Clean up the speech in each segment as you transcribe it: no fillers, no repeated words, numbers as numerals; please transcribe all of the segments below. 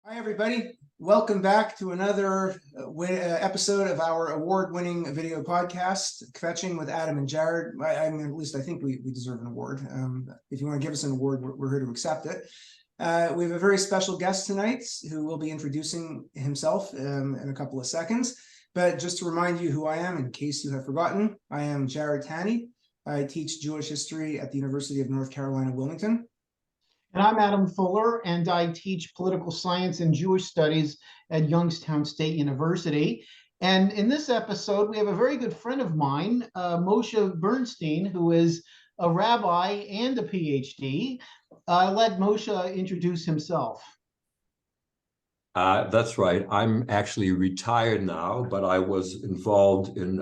Hi, everybody. Welcome back to another episode of our award-winning video podcast, Kvetching with Adam and Jarrod. At least I think we deserve an award. If you want to give us an award, we're here to accept it. We have a very special guest tonight who will be introducing himself in a couple of seconds. But just to remind you who I am, in case you have forgotten, I am Jarrod Tanney. I teach Jewish history at the University of North Carolina, Wilmington. And I'm Adam Fuller, and I teach political science and Jewish studies at Youngstown State University. And in this episode, we have a very good friend of mine, Moshe Bernstein, who is a rabbi and a PhD. Let Moshe introduce himself. That's right. I'm actually retired now, but I was involved in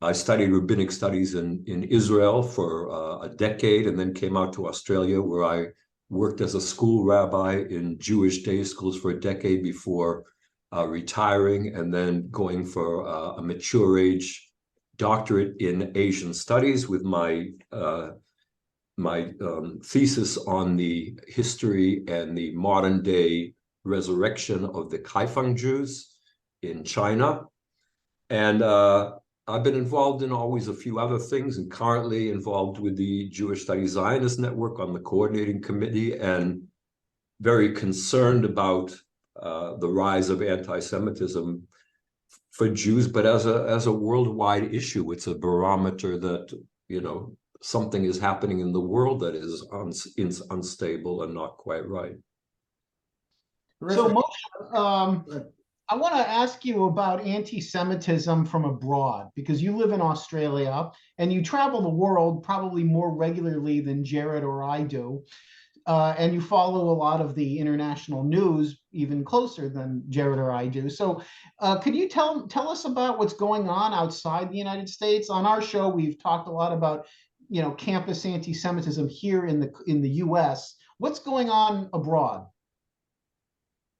I studied rabbinic studies in Israel for a decade and then came out to Australia, where I worked as a school rabbi in Jewish day schools for a decade before retiring and then going for a mature age doctorate in Asian studies with my thesis on the history and the modern day resurrection of the Kvetching Jews in China. And I've been involved in always a few other things, and currently involved with the Jewish Studies Zionist Network on the coordinating committee, and very concerned about the rise of anti-Semitism for Jews, but as a worldwide issue. It's a barometer that, you know, something is happening in the world that is unstable and not quite right. So, Moshe, I want to ask you about anti-Semitism from abroad, because you live in Australia and you travel the world probably more regularly than Jarrod or I do. And you follow a lot of the international news even closer than Jarrod or I do. So could you tell us about what's going on outside the United States? On our show, we've talked a lot about, you know, campus anti-Semitism here in the US. What's going on abroad?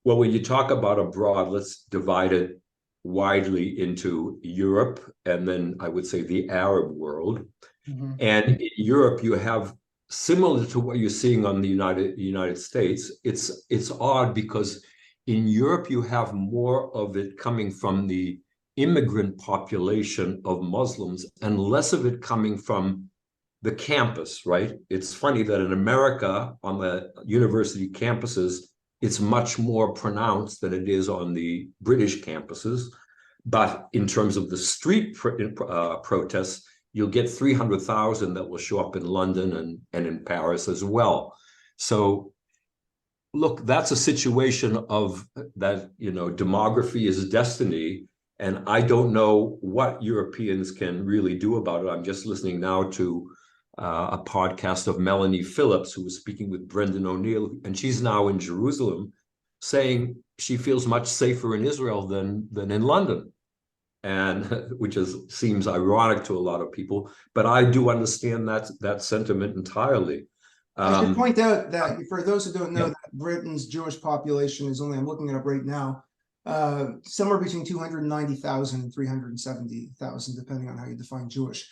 Well, when you talk about abroad, let's divide it widely into Europe and then I would say the Arab world. Mm-hmm. And in Europe, you have, similar to what you're seeing on the United States, it's odd because in Europe, you have more of it coming from the immigrant population of Muslims and less of it coming from the campus, right? It's funny that in America, on the university campuses, it's much more pronounced than it is on the British campuses. But in terms of the street protests, you'll get 300,000 that will show up in London and in Paris as well. So look, that's a situation of that, you know, demography is destiny. And I don't know what Europeans can really do about it. I'm just listening now to a podcast of Melanie Phillips, who was speaking with Brendan O'Neill, and she's now in Jerusalem, saying she feels much safer in Israel than in London, and which seems ironic to a lot of people. But I do understand that sentiment entirely. I should point out that for those who don't know, that Britain's Jewish population is only, I'm looking it up right now, somewhere between 290,000 and 370,000, depending on how you define Jewish.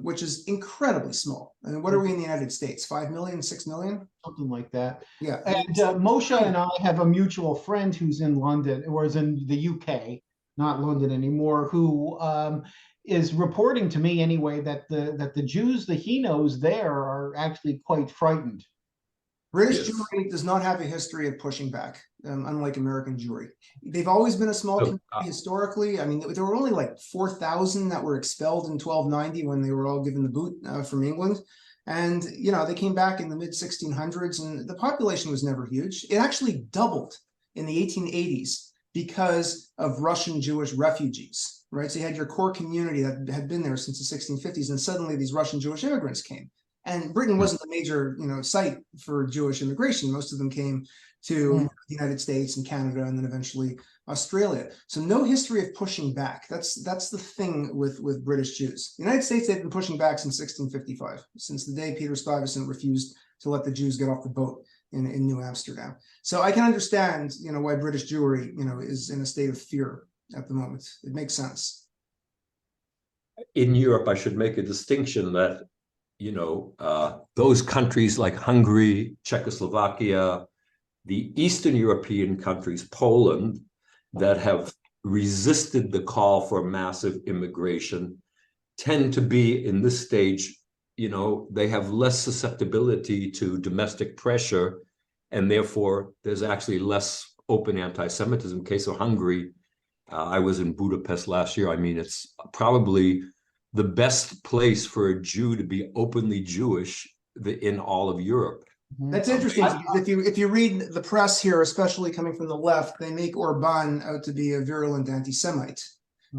Which is incredibly small. I mean, what are we in the United States? 5 million, 6 million? Something like that. Yeah. And Moshe and I have a mutual friend who's in London, or is in the UK, not London anymore, who is reporting to me anyway that the Jews that he knows there are actually quite frightened. British Jewry does not have a history of pushing back, unlike American Jewry. They've always been a small community historically. I mean, there were only like 4,000 that were expelled in 1290 when they were all given the boot from England. And, you know, they came back in the mid-1600s and the population was never huge. It actually doubled in the 1880s because of Russian Jewish refugees, right? So you had your core community that had been there since the 1650s, and suddenly these Russian Jewish immigrants came. And Britain wasn't a major, you know, site for Jewish immigration. Most of them came to the United States and Canada, and then eventually Australia. So no history of pushing back. That's the thing with British Jews. The United States, they've been pushing back since 1655, since the day Peter Stuyvesant refused to let the Jews get off the boat in New Amsterdam. So I can understand, you know, why British Jewry, you know, is in a state of fear at the moment. It makes sense. In Europe, I should make a distinction that, you know, those countries like Hungary, Czechoslovakia, the Eastern European countries, Poland, that have resisted the call for massive immigration tend to be in this stage, they have less susceptibility to domestic pressure, and therefore there's actually less open anti-Semitism. In the case of Hungary, I was in Budapest last year. I mean, it's probably the best place for a Jew to be openly Jewish in all of Europe. That's interesting. If you read the press here, especially coming from the left, they make Orban out to be a virulent anti-Semite.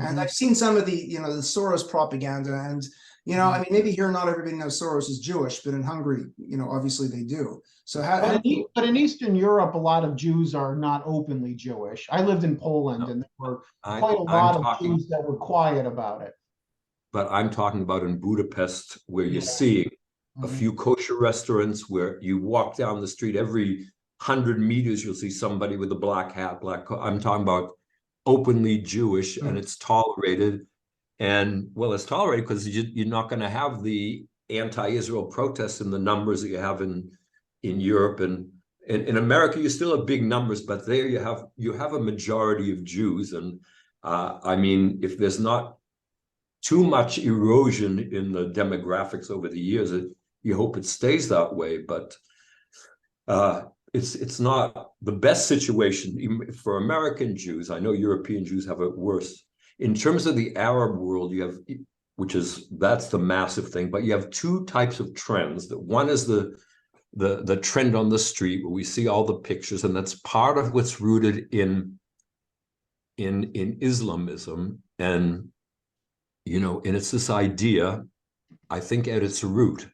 And I've seen some of the Soros propaganda, and I mean, maybe here not everybody knows Soros is Jewish, but in Hungary, obviously they do. So but in Eastern Europe, a lot of Jews are not openly Jewish. I lived in Poland, and there were quite a lot of Jews that were quiet about it. But I'm talking about in Budapest, where you're seeing a few kosher restaurants where you walk down the street, every 100 meters, you'll see somebody with a black hat, I'm talking about openly Jewish, and it's tolerated. And well, it's tolerated because you're not going to have the anti-Israel protests in the numbers that you have in Europe, and in America. You still have big numbers, but there you have a majority of Jews. And I mean, if there's not too much erosion in the demographics over the years, you hope it stays that way. But it's not the best situation even for American Jews. I know European Jews have it worse. In terms of the Arab world, you have, that's the massive thing, but you have two types of trends. That one is the trend on the street where we see all the pictures, and that's part of what's rooted in Islamism. And and it's this idea, I think at its root,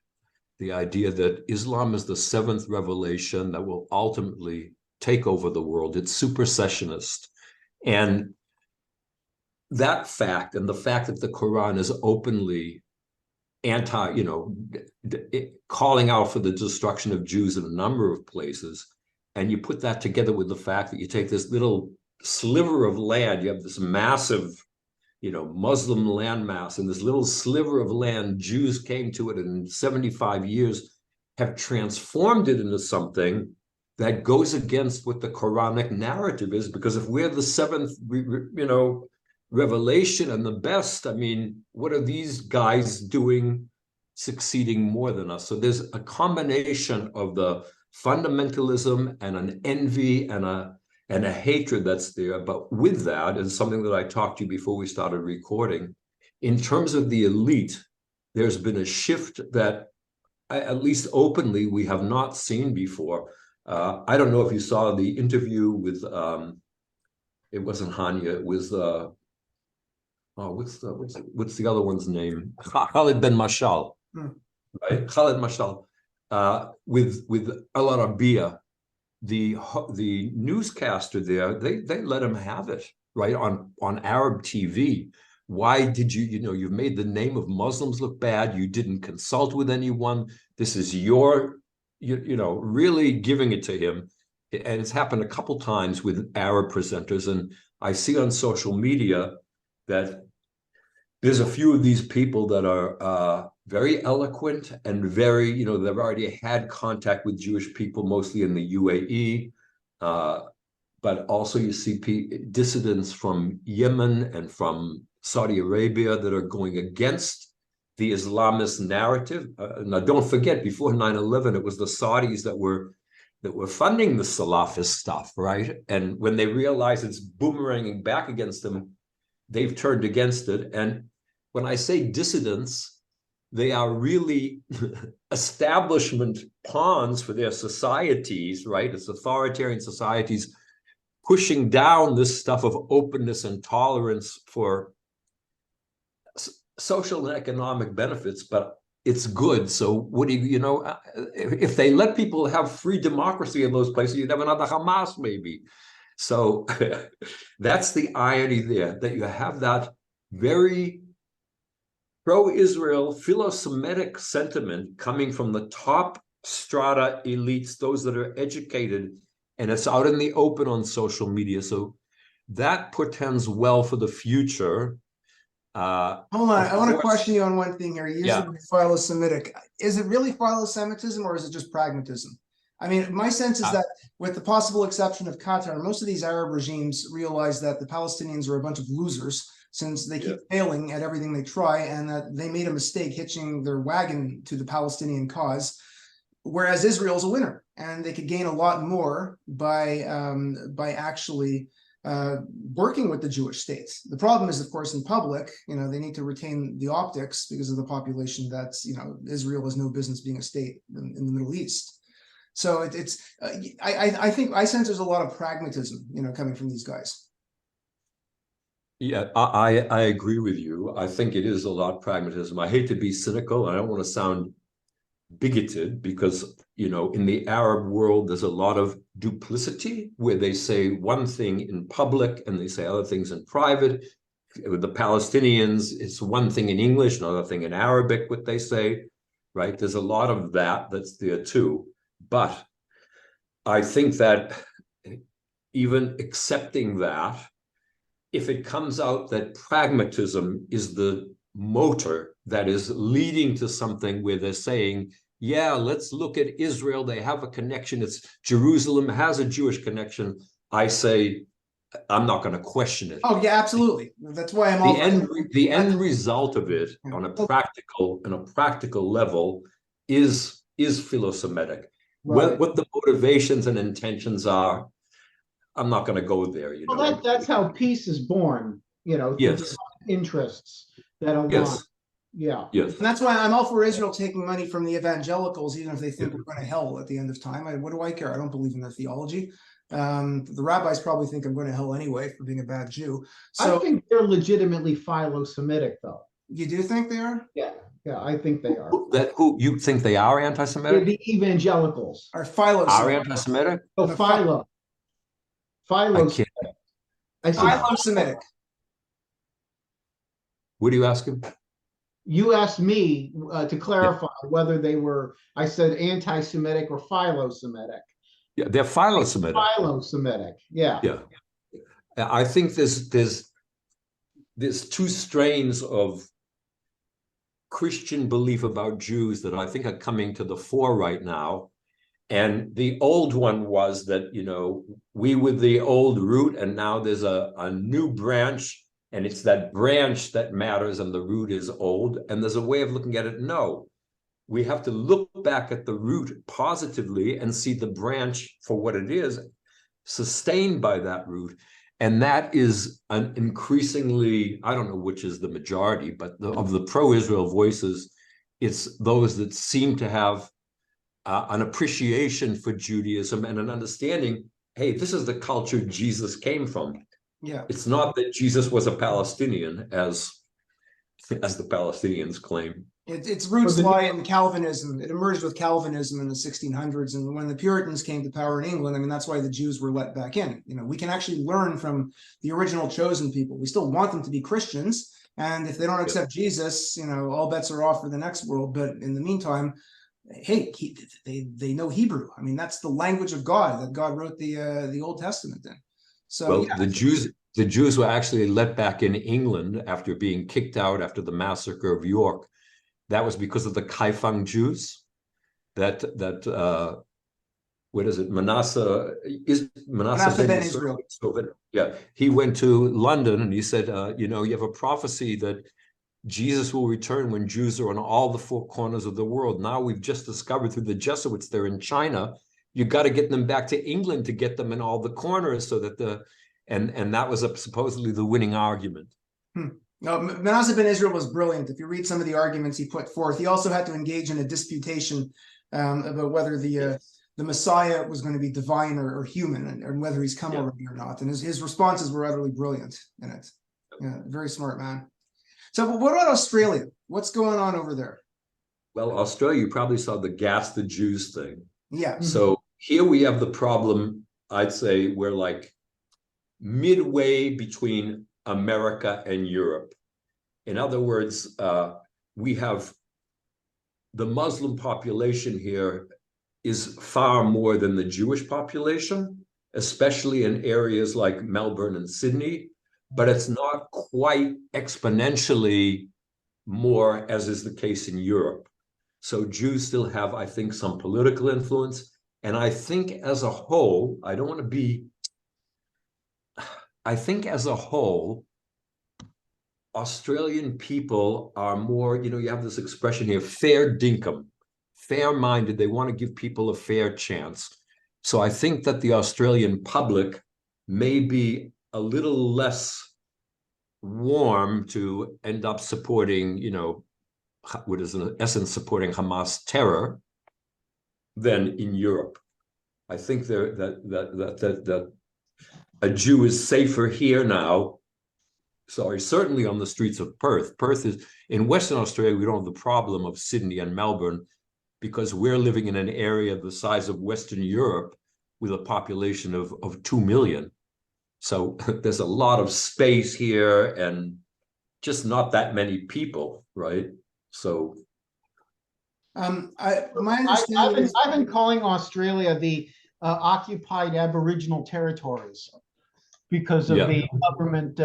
the idea that Islam is the seventh revelation that will ultimately take over the world. It's supersessionist. And that fact, and the fact that the Quran is openly calling out for the destruction of Jews in a number of places, and you put that together with the fact that you take this little sliver of land, you have this massive Muslim landmass, and this little sliver of land, Jews came to it, and in 75 years have transformed it into something that goes against what the Quranic narrative is. Because if we're the seventh, revelation and the best, I mean, what are these guys doing, succeeding more than us? So there's a combination of the fundamentalism and an envy and a hatred that's there. But with that, and something that I talked to you before we started recording, in terms of the elite, there's been a shift that, at least openly, we have not seen before. I don't know if you saw the interview with, it wasn't Hanya, it was, what's the other one's name? Khalid Ben Mashal, right? Khalid Mashal, with Al Arabiya. The newscaster there, they let him have it, right, on Arab TV. Why did you've made the name of Muslims look bad? You didn't consult with anyone. This is really giving it to him. And it's happened a couple times with Arab presenters. And I see on social media that there's a few of these people that are very eloquent and very, they've already had contact with Jewish people, mostly in the UAE. But also you see dissidents from Yemen and from Saudi Arabia that are going against the Islamist narrative. Now, don't forget, before 9/11, it was the Saudis that were funding the Salafist stuff, right? And when they realize it's boomeranging back against them, they've turned against it. And when I say dissidents, they are really establishment pawns for their societies, right? It's authoritarian societies pushing down this stuff of openness and tolerance for social and economic benefits, but it's good. So what do if they let people have free democracy in those places, you'd have another Hamas maybe. So that's the irony there, that you have that very pro-Israel philo-Semitic sentiment coming from the top strata elites, those that are educated, and it's out in the open on social media. So that portends well for the future. Hold on, I want to question you on one thing here. You use the word philo-Semitic. Is it really philo-Semitism, or is it just pragmatism? I mean, my sense is that with the possible exception of Qatar, most of these Arab regimes realize that the Palestinians are a bunch of losers since they keep failing at everything they try, and that they made a mistake hitching their wagon to the Palestinian cause, whereas Israel's a winner, and they could gain a lot more by actually working with the Jewish states. The problem is, of course, in public, they need to retain the optics because of the population that's, Israel has no business being a state in the Middle East. So I think I sense there's a lot of pragmatism, coming from these guys. Yeah, I agree with you. I think it is a lot of pragmatism. I hate to be cynical. I don't want to sound bigoted because, in the Arab world, there's a lot of duplicity where they say one thing in public and they say other things in private. With the Palestinians, it's one thing in English, another thing in Arabic, what they say, right? There's a lot of that's there too. But I think that even accepting that, if it comes out that pragmatism is the motor that is leading to something where they're saying, yeah, let's look at Israel, they have a connection, Jerusalem has a Jewish connection, I say, I'm not going to question it. Oh yeah, absolutely. That's why I'm the end result of it on a practical level is philo-Semitic. Right. What the motivations and intentions are, I'm not going to go there. Well, that's how peace is born. Yes. Interests that align. Yes. Yeah. Yes. And that's why I'm all for Israel taking money from the evangelicals, even if they think we're going to hell at the end of time. What do I care? I don't believe in their theology. The rabbis probably think I'm going to hell anyway for being a bad Jew. So I think they're legitimately philo-Semitic, though. You do think they are? Yeah, I think they are. Who you think they are anti-Semitic? The evangelicals are philo-Semitic. Are anti-Semitic? Oh, philo. Philo-Semitic. I said philo-Semitic. What are you asking? You asked me to clarify whether they were, I said anti-Semitic or philo-Semitic. Yeah, they're philo-Semitic. Philo-Semitic, yeah. Yeah. I think there's two strains of Christian belief about Jews that I think are coming to the fore right now. And the old one was that, we were the old root, and now there's a new branch, and it's that branch that matters, and the root is old. And there's a way of looking at it. No, we have to look back at the root positively and see the branch for what it is, sustained by that root. And that is an increasingly, I don't know which is the majority, but of the pro-Israel voices, it's those that seem to have an appreciation for Judaism and an understanding, hey, this is the culture Jesus came from. Yeah. It's not that Jesus was a Palestinian, as the Palestinians claim. Its roots lie in Calvinism. It emerged with Calvinism in the 1600s. And when the Puritans came to power in England, that's why the Jews were let back in. We can actually learn from the original chosen people. We still want them to be Christians. And if they don't accept Jesus, all bets are off for the next world. But in the meantime, hey, they know Hebrew. That's the language of God that God wrote the Old Testament in. So the Jews were actually let back in England after being kicked out after the massacre of York. That was because of the Kvetching Jews. That what is it? Manasseh ben Israel. Yeah, he went to London and he said, you have a prophecy that Jesus will return when Jews are on all the four corners of the world. Now we've just discovered through the Jesuits they're in China. You got to get them back to England to get them in all the corners, so that and that was supposedly the winning argument. No, Manasseh ben Israel was brilliant. If you read some of the arguments he put forth, he also had to engage in a disputation about whether the Messiah was going to be divine or human, and whether he's come already or not. And his responses were utterly brilliant in it. Yeah, very smart man. So what about Australia? What's going on over there? Well, Australia, you probably saw the gas the Jews thing. Yeah. So here we have the problem, I'd say we're like midway between America and Europe. In other words, we have the Muslim population here is far more than the Jewish population, especially in areas like Melbourne and Sydney, but it's not quite exponentially more as is the case in Europe. So Jews still have, I think, some political influence, And I think as a whole, I don't want to be, I think as a whole, Australian people are more, you have this expression here, fair dinkum, fair-minded. They want to give people a fair chance. So I think that the Australian public may be a little less warm to end up supporting, what is in essence supporting Hamas terror than in Europe. I think that a Jew is safer here now. Sorry, certainly on the streets of Perth. Perth is in Western Australia. We don't have the problem of Sydney and Melbourne because we're living in an area the size of Western Europe with a population of 2 million. So there's a lot of space here and just not that many people, right? So I've been calling Australia the occupied Aboriginal territories because of the government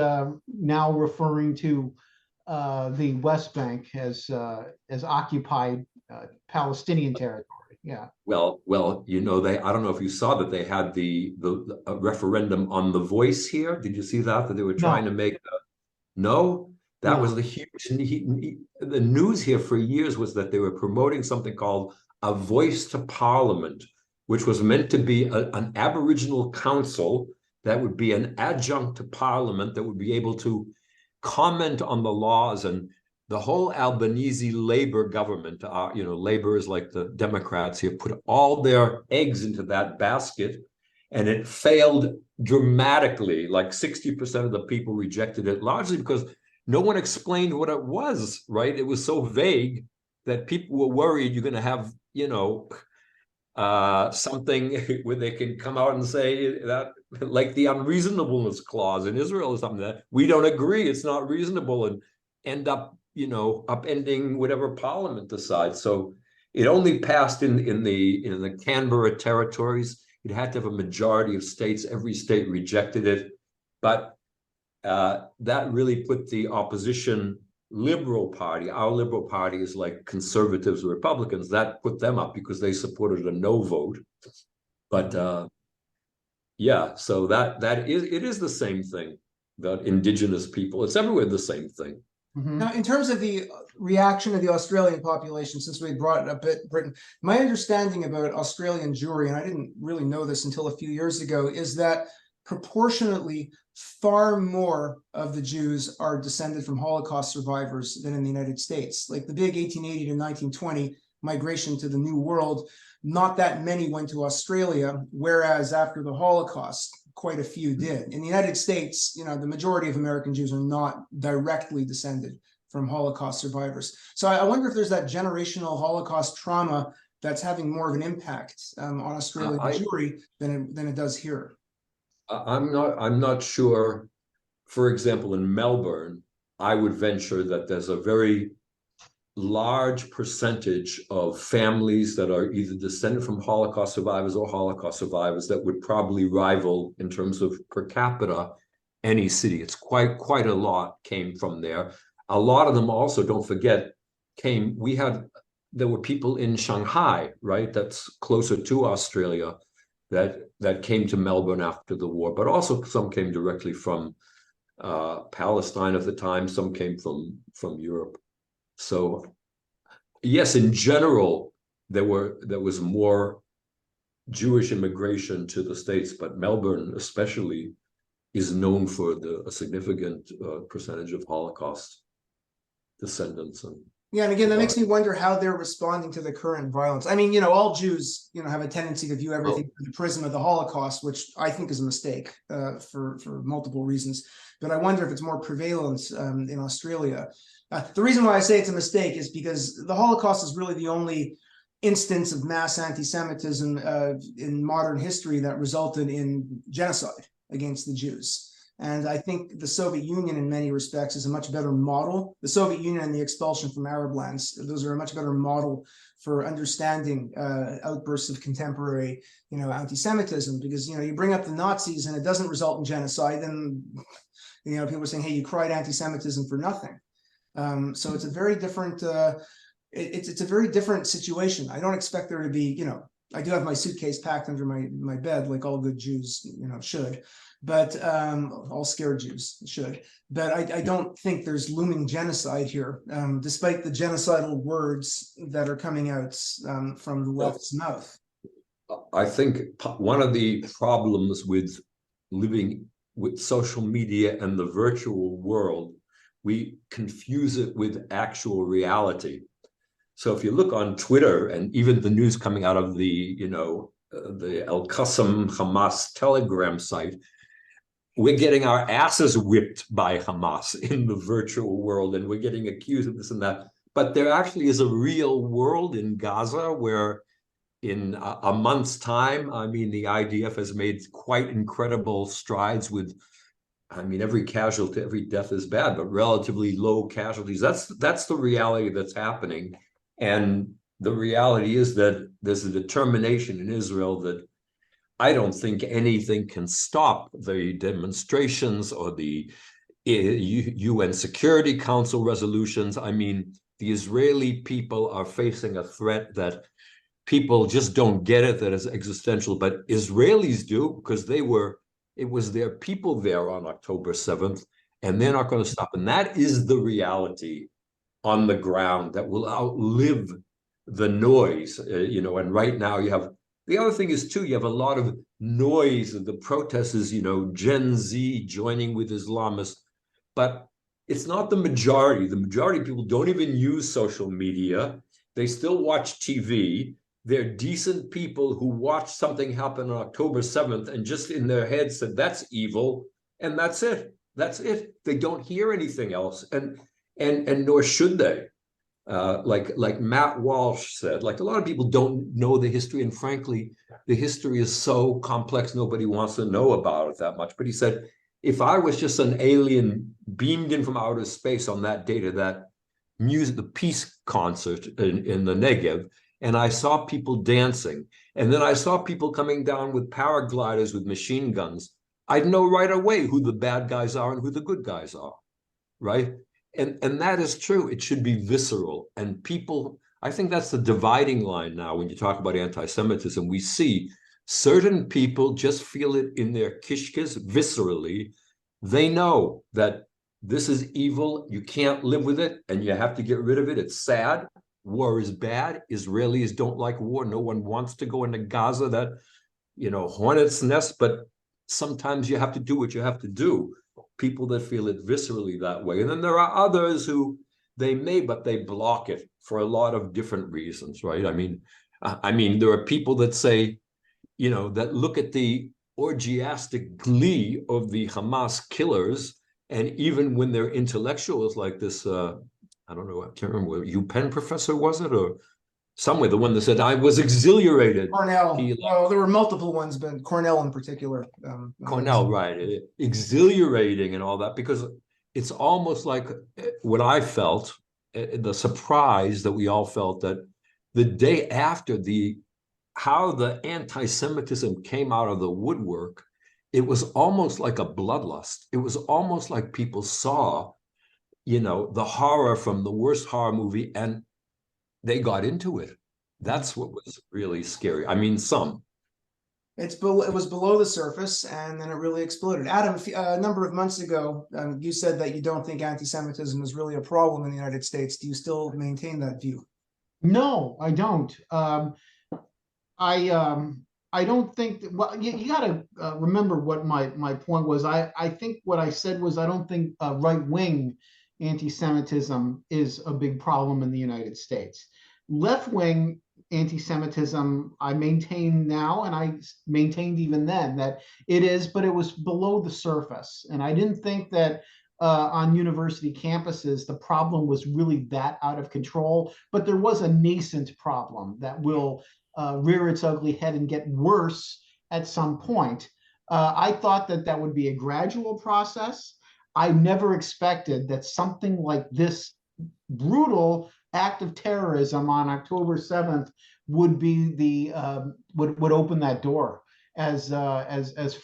now referring to the West Bank as occupied Palestinian territory. Yeah. Well, I don't know if you saw that they had the referendum on The Voice here. Did you see that they were trying to make? No, that was the huge. The news here for years was that they were promoting something called a voice to Parliament, which was meant to be an Aboriginal council that would be an adjunct to Parliament that would be able to comment on the laws. And the whole Albanese Labour government, Labour is like the Democrats here, put all their eggs into that basket, and it failed dramatically. Like 60% of the people rejected it, largely because no one explained what it was, right? It was so vague that people were worried you're going to have, something where they can come out and say that, like the unreasonableness clause in Israel or something, that we don't agree, it's not reasonable, and end up, upending whatever Parliament decides. So it only passed in the Canberra territories. It had to have a majority of states. Every state rejected it, but that really put the opposition Liberal Party, our Liberal Party is like conservatives or Republicans, that put them up because they supported a no vote. But so it is the same thing. The indigenous people, it's everywhere the same thing. Now, in terms of the reaction of the Australian population, since we brought it up at Britain, my understanding about Australian Jewry, and I didn't really know this until a few years ago, is that proportionately far more of the Jews are descended from Holocaust survivors than in the United States. Like the big 1880 to 1920 migration to the New World, not that many went to Australia, whereas after the Holocaust, quite a few did. In the United States, the majority of American Jews are not directly descended from Holocaust survivors. So I wonder if there's that generational Holocaust trauma that's having more of an impact on Australian Jewry than it does here. I'm not sure. For example, in Melbourne, I would venture that there's a very large percentage of families that are either descended from Holocaust survivors or Holocaust survivors that would probably rival in terms of per capita any city. It's quite a lot came from there. A lot of them also, don't forget, there were people in Shanghai, right? That's closer to Australia, that came to Melbourne after the war, but also some came directly from Palestine at the time. Some came from Europe. So yes, in general, there was more Jewish immigration to the States, but Melbourne especially is known for a significant percentage of Holocaust descendants. And again, that makes me wonder how they're responding to the current violence. I mean, all Jews, have a tendency to view everything through the prism of the Holocaust, which I think is a mistake for multiple reasons. But I wonder if it's more prevalent in Australia. The reason why I say it's a mistake is because the Holocaust is really the only instance of mass anti-Semitism in modern history that resulted in genocide against the Jews. And I think the Soviet Union, in many respects, is a much better model. The Soviet Union and the expulsion from Arab lands, those are a much better model for understanding outbursts of contemporary, anti-Semitism. Because, you bring up the Nazis and it doesn't result in genocide, then, people are saying, hey, you cried anti-Semitism for nothing. So it's a very different, it's a very different situation. I don't expect there to be, I do have my suitcase packed under my bed, like all good Jews, should. But all scared Jews should. But I don't think there's looming genocide here, despite the genocidal words that are coming out from the left's mouth. I think one of the problems with living with social media and the virtual world, we confuse it with actual reality. So if you look on Twitter and even the news coming out of the Al-Qassam Hamas Telegram site, we're getting our asses whipped by Hamas in the virtual world, and we're getting accused of this and that. But there actually is a real world in Gaza where in a month's time, I mean, the IDF has made quite incredible strides with, I mean, every casualty, every death is bad, but relatively low casualties. That's the reality that's happening. And the reality is that there's a determination in Israel that I don't think anything can stop the demonstrations or the UN Security Council resolutions. I mean, the Israeli people are facing a threat that people just don't get it, that is existential, but Israelis do, because it was their people there on October 7th, and they're not going to stop. And that is the reality on the ground that will outlive the noise, and right now you have, the other thing is too, you have a lot of noise of the protests, Gen Z joining with Islamists, but it's not the majority. The majority of people don't even use social media. They still watch TV. They're decent people who watched something happen on October 7th and just in their head said, that's evil, and that's it. That's it. They don't hear anything else, and nor should they. Like Matt Walsh said, like a lot of people don't know the history, and frankly, the history is so complex, nobody wants to know about it that much. But he said, if I was just an alien beamed in from outer space on that day to that music, the peace concert in the Negev, and I saw people dancing, and then I saw people coming down with paragliders with machine guns, I'd know right away who the bad guys are and who the good guys are, right? And that is true. It should be visceral. And people, I think that's the dividing line now when you talk about anti-Semitism. We see certain people just feel it in their kishkes viscerally. They know that this is evil. You can't live with it, and you have to get rid of it. It's sad. War is bad. Israelis don't like war. No one wants to go into Gaza, that, hornet's nest, but sometimes you have to do what you have to do. People that feel it viscerally that way. And then there are others who but they block it for a lot of different reasons, right? I mean, there are people that say, that look at the orgiastic glee of the Hamas killers, and even when they're intellectuals like this, I don't know, I can't remember, UPenn professor, was it? Or somewhere, the one that said, I was exhilarated. Cornell. There were multiple ones, but Cornell in particular. Cornell, right. Exhilarating and all that, because it's almost like what I felt, the surprise that we all felt, that the day after how the anti-Semitism came out of the woodwork, it was almost like a bloodlust. It was almost like people saw, the horror from the worst horror movie, and they got into it. That's what was really scary. I mean, it was below the surface, and then it really exploded. Adam, a number of months ago, you said that you don't think anti-Semitism is really a problem in the United States. Do you still maintain that view? No, I don't. I don't think that, well, you got to remember what my point was. I think what I said was, I don't think right-wing anti-Semitism is a big problem in the United States. Left-wing anti-Semitism, I maintain now, and I maintained even then, that it is, but it was below the surface. And I didn't think that on university campuses, the problem was really that out of control, but there was a nascent problem that will rear its ugly head and get worse at some point. I thought that would be a gradual process. I never expected that something like this brutal act of terrorism on October 7th would be would open that door as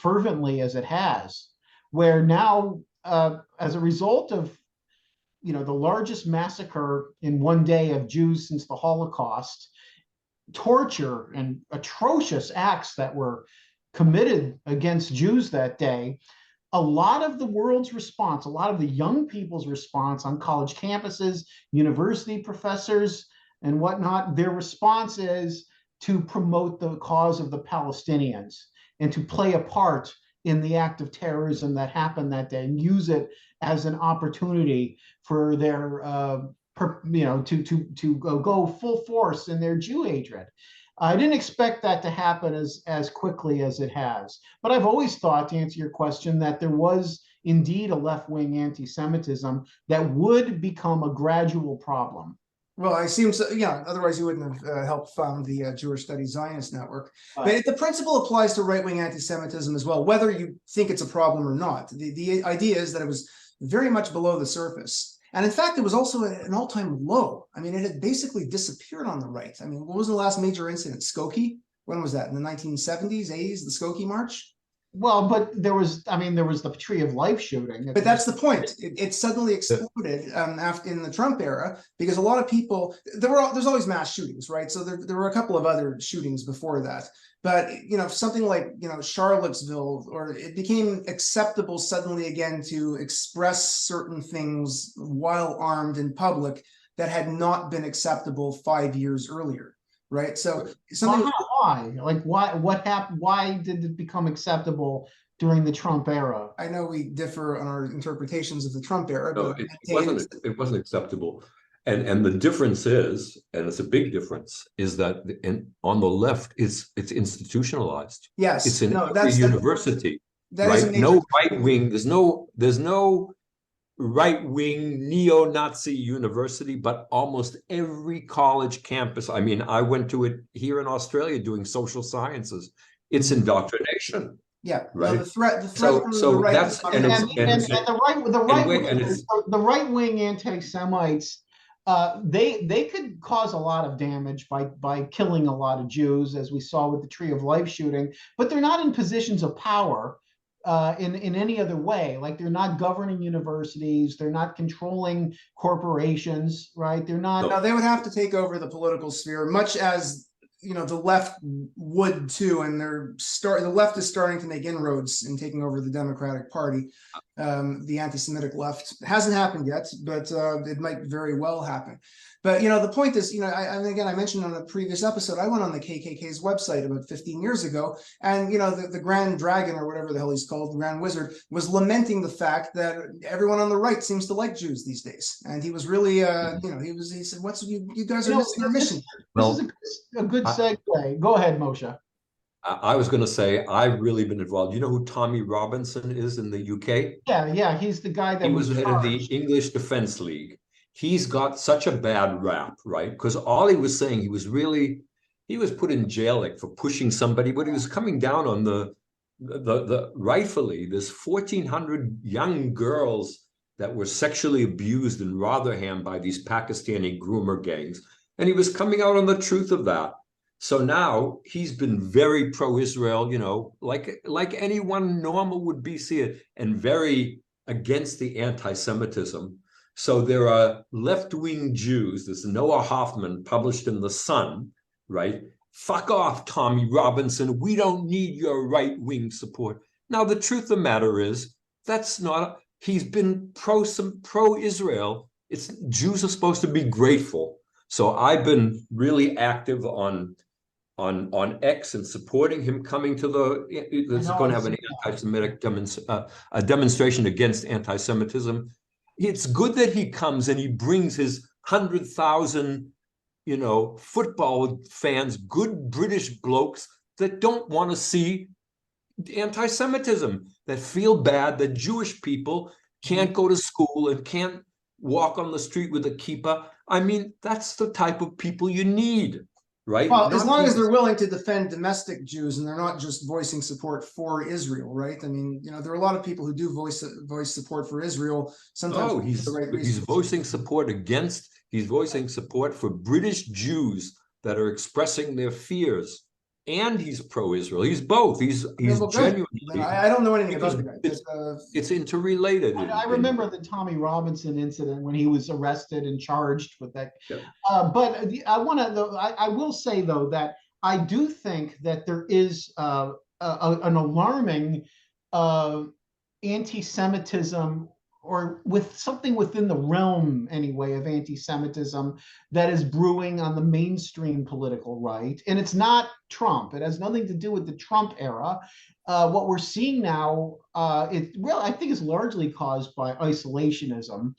fervently as it has, where now as a result of the largest massacre in one day of Jews since the Holocaust, torture and atrocious acts that were committed against Jews that day, a lot of the world's response, a lot of the young people's response on college campuses, university professors, and whatnot, their response is to promote the cause of the Palestinians and to play a part in the act of terrorism that happened that day and use it as an opportunity for their, to go full force in their Jew hatred. I didn't expect that to happen as quickly as it has. But I've always thought, to answer your question, that there was indeed a left-wing anti-Semitism that would become a gradual problem. Well, I assume so. Yeah, otherwise you wouldn't have helped found the Jewish Studies Zionist Network. But the principle applies to right-wing anti-Semitism as well, whether you think it's a problem or not. The idea is that it was very much below the surface. And in fact, it was also an all-time low. I mean, it had basically disappeared on the right. I mean, what was the last major incident? Skokie? When was that? In the 1970s, 80s, the Skokie March? Well, but there was the Tree of Life shooting. But that's the point. It suddenly exploded after in the Trump era because a lot of people there's always mass shootings, right? So there were a couple of other shootings before that. But something like Charlottesville, or it became acceptable suddenly again to express certain things while armed in public that had not been acceptable 5 years earlier. Right. So something why? Like what happened? Why did it become acceptable during the Trump era? I know we differ on our interpretations of the Trump era, no, but it wasn't acceptable. And the difference is, and it's a big difference, is that on the left it's institutionalized. Yes, it's in every university. That right? No right wing. There's no right-wing neo-Nazi university, but almost every college campus. I mean, I went to it here in Australia doing social sciences. It's indoctrination. Yeah, right. No, the threat so from the right that's the right-wing anti-Semites. They could cause a lot of damage by killing a lot of Jews, as we saw with the Tree of Life shooting. But they're not in positions of power. In any other way. Like, they're not governing universities, they're not controlling corporations, right? They're not. No, they would have to take over the political sphere, much as the left would too, and the left is starting to make inroads in taking over the Democratic Party. The anti-Semitic left hasn't happened yet, but it might very well happen. But the point is, I mentioned on a previous episode, I went on the KKK's website about 15 years ago, and the Grand Dragon, or whatever the hell he's called, the Grand Wizard, was lamenting the fact that everyone on the right seems to like Jews these days, and he was really, he said, "What's you guys are missing your mission." This is a good segue. Go ahead, Moshe. I was going to say, I've really been involved. You know who Tommy Robinson is in the UK? Yeah, he's the guy that he was head of the English Defense League. He's got such a bad rap, right? Because all he was saying, he was put in jail like for pushing somebody, but he was coming down on the rightfully, there's 1,400 young girls that were sexually abused in Rotherham by these Pakistani groomer gangs. And he was coming out on the truth of that. So now he's been very pro-Israel, like anyone normal would be, see it, and very against the anti-Semitism. So there are left-wing Jews. There's Noah Hoffman published in The Sun, right? Fuck off, Tommy Robinson. We don't need your right-wing support. Now, the truth of the matter is, he's been pro-Israel. Jews are supposed to be grateful. So I've been really active on X and supporting him coming to there's going to have an anti-Semitic demonstration against anti-Semitism. It's good that he comes and he brings his 100,000, football fans, good British blokes that don't want to see anti-Semitism, that feel bad that Jewish people can't go to school and can't walk on the street with a kippah. I mean, that's the type of people you need. Right. Well, as long as they're willing to defend domestic Jews and they're not just voicing support for Israel, right? I mean, there are a lot of people who do voice support for Israel. Sometimes he's voicing support for British Jews that are expressing their fears and he's pro-Israel. He's both. He's well, genuinely. I don't know anything about the guy. It's interrelated. I remember the Tommy Robinson incident when he was arrested and charged with that. Yeah. But I will say though that I do think that there is an alarming anti-Semitism, or with something within the realm anyway of anti-Semitism that is brewing on the mainstream political right. And it's not Trump. It has nothing to do with the Trump era. What we're seeing now, I think is largely caused by isolationism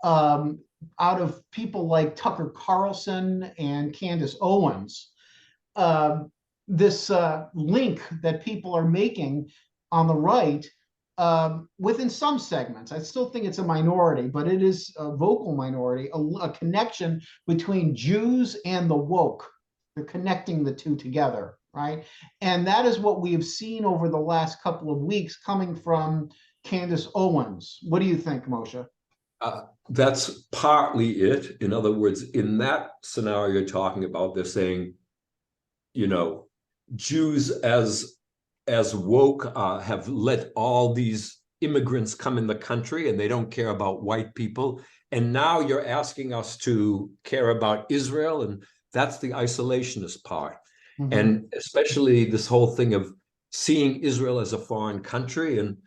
out of people like Tucker Carlson and Candace Owens. This link that people are making on the right within some segments. I still think it's a minority, but it is a vocal minority, a connection between Jews and the woke. They're connecting the two together, right? And that is what we have seen over the last couple of weeks coming from Candace Owens. What do you think, Moshe? That's partly it. In other words, in that scenario you're talking about, they're saying, Jews as woke have let all these immigrants come in the country and they don't care about white people. And now you're asking us to care about Israel, and that's the isolationist part. Mm-hmm. And especially this whole thing of seeing Israel as a foreign country. And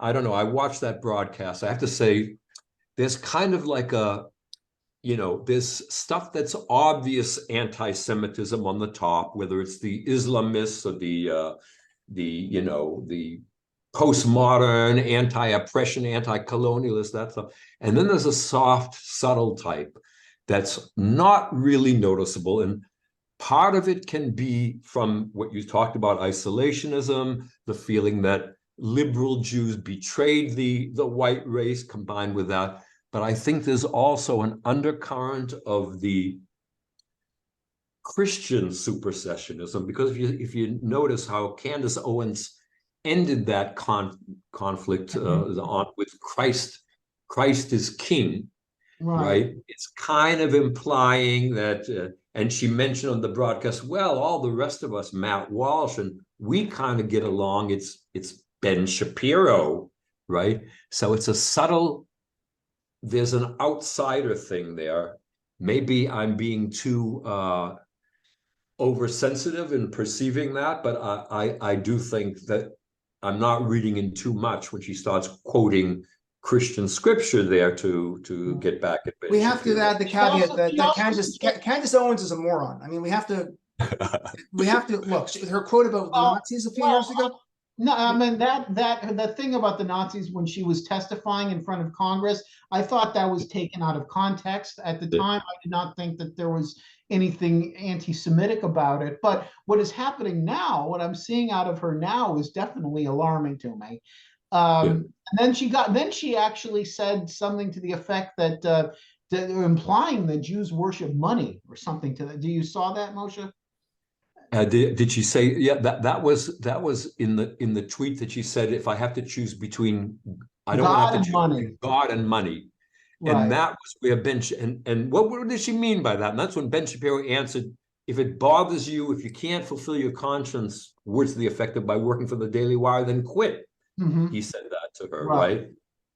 I don't know, I watched that broadcast. I have to say, there's kind of like there's stuff that's obvious anti-Semitism on the top, whether it's the Islamists or the postmodern anti-oppression, anti-colonialist, that stuff. And then there's a soft, subtle type that's not really noticeable. And part of it can be from what you talked about, isolationism, the feeling that liberal Jews betrayed the white race combined with that. But I think there's also an undercurrent of the Christian supersessionism, because if you notice how Candace Owens ended that conflict with Christ is king, right? It's kind of implying that, and she mentioned on the broadcast, well, all the rest of us, Matt Walsh, and we kind of get along. It's Ben Shapiro, right? So it's a subtle, there's an outsider thing there. Maybe I'm being too oversensitive in perceiving that, but I do think that I'm not reading in too much when she starts quoting Christian scripture there to get back at Ben. We have to add the caveat that Candace Owens is a moron. I mean, we have to look, her quote about the Nazis a few years ago. No, I mean that thing about the Nazis when she was testifying in front of Congress, I thought that was taken out of context at the time. I did not think that there was anything anti-Semitic about it. But what is happening now, what I'm seeing out of her now, is definitely alarming to me. And then she actually said something to the effect that implying that Jews worship money or something to that. Do you saw that, Moshe? Did she say, yeah, that was in the tweet that she said, if I have to choose between, I don't want to have to choose between God and money. Right. And that was where and what did she mean by that? And that's when Ben Shapiro answered, if it bothers you, if you can't fulfill your conscience, words to the effect of by working for the Daily Wire, then quit. Mm-hmm. He said that to her, right?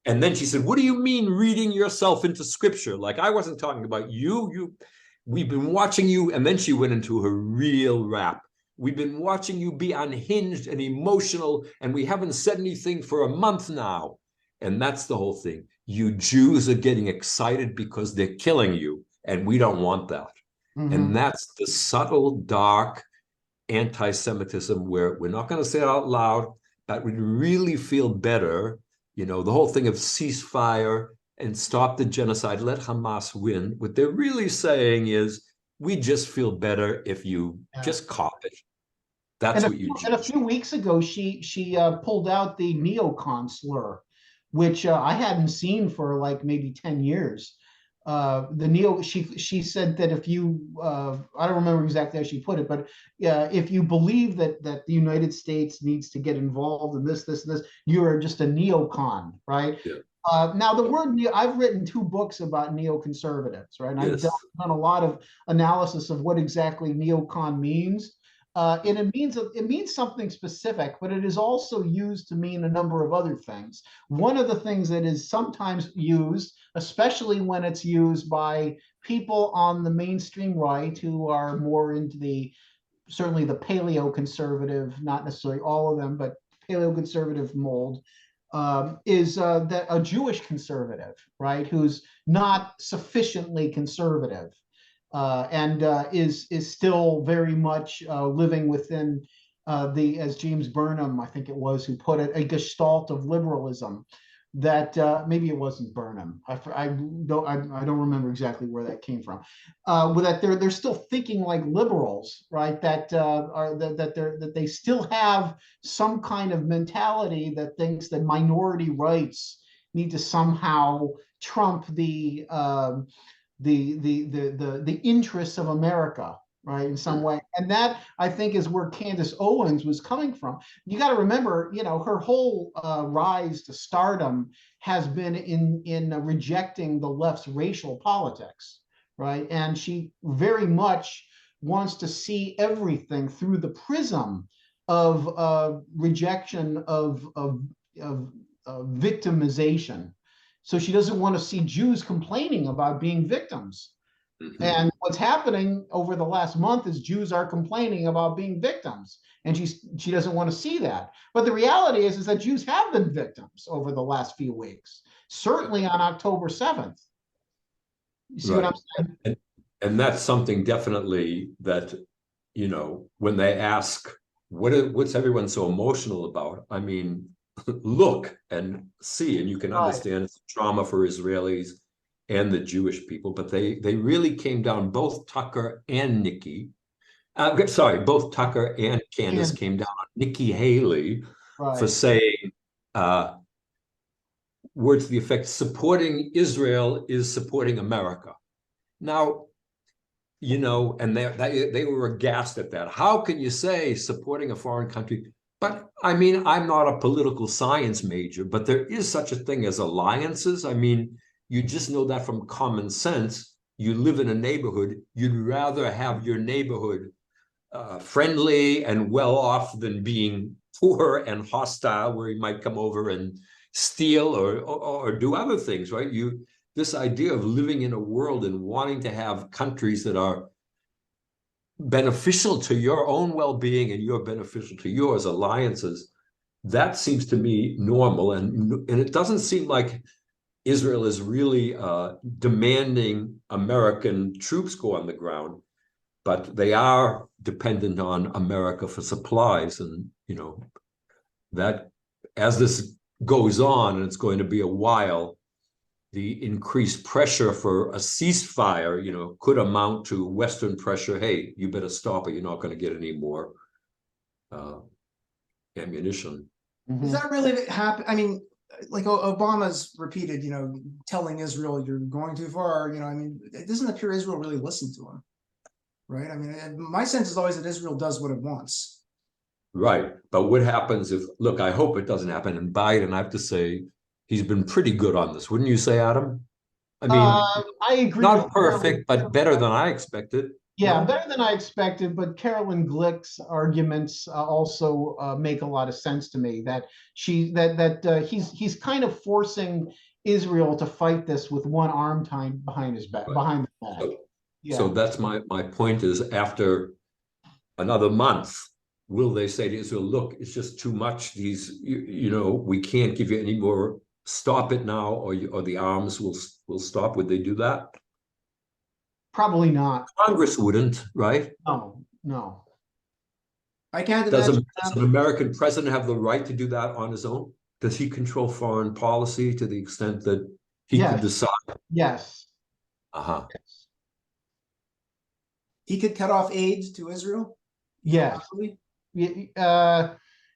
And then she said, what do you mean reading yourself into scripture? Like, I wasn't talking about you. We've been watching you, and then she went into her real rap. We've been watching you be unhinged and emotional, and we haven't said anything for a month now. And that's the whole thing. You Jews are getting excited because they're killing you, and we don't want that. Mm-hmm. And that's the subtle, dark anti-Semitism where we're not going to say it out loud, but we really feel better. The whole thing of ceasefire and stop the genocide, let Hamas win. What they're really saying is, we just feel better if you just cop it. That's what you do. And a few weeks ago, she pulled out the neocon slur, which I hadn't seen for like maybe 10 years. She said that if you, I don't remember exactly how she put it, but if you believe that the United States needs to get involved in this, and this, you're just a neocon, right? Yeah. Now, the word I've written 2 books about neoconservatives, right? And I've done a lot of analysis of what exactly neocon means. And it means something specific, but it is also used to mean a number of other things. One of the things that is sometimes used, especially when it's used by people on the mainstream right who are more into certainly the paleo-conservative, not necessarily all of them, but paleo-conservative mold, is that a Jewish conservative, right, who's not sufficiently conservative, and is still very much living within as James Burnham, I think it was, who put it, a gestalt of liberalism. That maybe it wasn't Burnham. I don't remember exactly where that came from. That they're still thinking like liberals, right? That they still have some kind of mentality that thinks that minority rights need to somehow trump the interests of America, right, in some way. And that, I think, is where Candace Owens was coming from. You got to remember, her whole rise to stardom has been in rejecting the left's racial politics, right? And she very much wants to see everything through the prism of rejection of victimization. So she doesn't want to see Jews complaining about being victims. Mm-hmm. And what's happening over the last month is Jews are complaining about being victims. And she doesn't want to see that. But the reality is that Jews have been victims over the last few weeks, certainly on October 7th. You see what I'm saying? And that's something definitely that, when they ask, what's everyone so emotional about? I mean, look and see, and you can understand it's trauma for Israelis and the Jewish people, but they really came down, both Tucker and Nikki. Both Tucker and Candace came down on Nikki Haley for saying words to the effect, supporting Israel is supporting America. Now, and they were aghast at that. How can you say supporting a foreign country? But I mean, I'm not a political science major, but there is such a thing as alliances. I mean, you just know that from common sense. You live in a neighborhood, you'd rather have your neighborhood friendly and well off than being poor and hostile, where he might come over and steal or do other things, right? This idea of living in a world and wanting to have countries that are beneficial to your own well-being and you're beneficial to yours, alliances, that seems to me normal. And it doesn't seem like Israel is really demanding American troops go on the ground, but they are dependent on America for supplies. And, that as this goes on, and it's going to be a while, the increased pressure for a ceasefire, could amount to Western pressure. Hey, you better stop or you're not going to get any more ammunition. Mm-hmm. Does that really happen? I mean, like Obama's repeated, telling Israel you're going too far. I mean, it doesn't appear Israel really listened to him, right? I mean, my sense is always that Israel does what it wants. Right, but what happens if? Look, I hope it doesn't happen. And Biden, I have to say, he's been pretty good on this, wouldn't you say, Adam? I mean, I agree. Not perfect, but better than I expected. Yeah, better than I expected. But Carolyn Glick's arguments also make a lot of sense to me. That he's kind of forcing Israel to fight this with one arm tied behind his back, behind the back. So that's my point. Is after another month, will they say to Israel, "Look, it's just too much. These, we can't give you any more. Stop it now, or the arms will stop." Would they do that? Probably not. Congress wouldn't, right? No. I can't imagine. Does an American president have the right to do that on his own? Does he control foreign policy to the extent that he could decide? Yes. Uh-huh. He could cut off aid to Israel? Yes.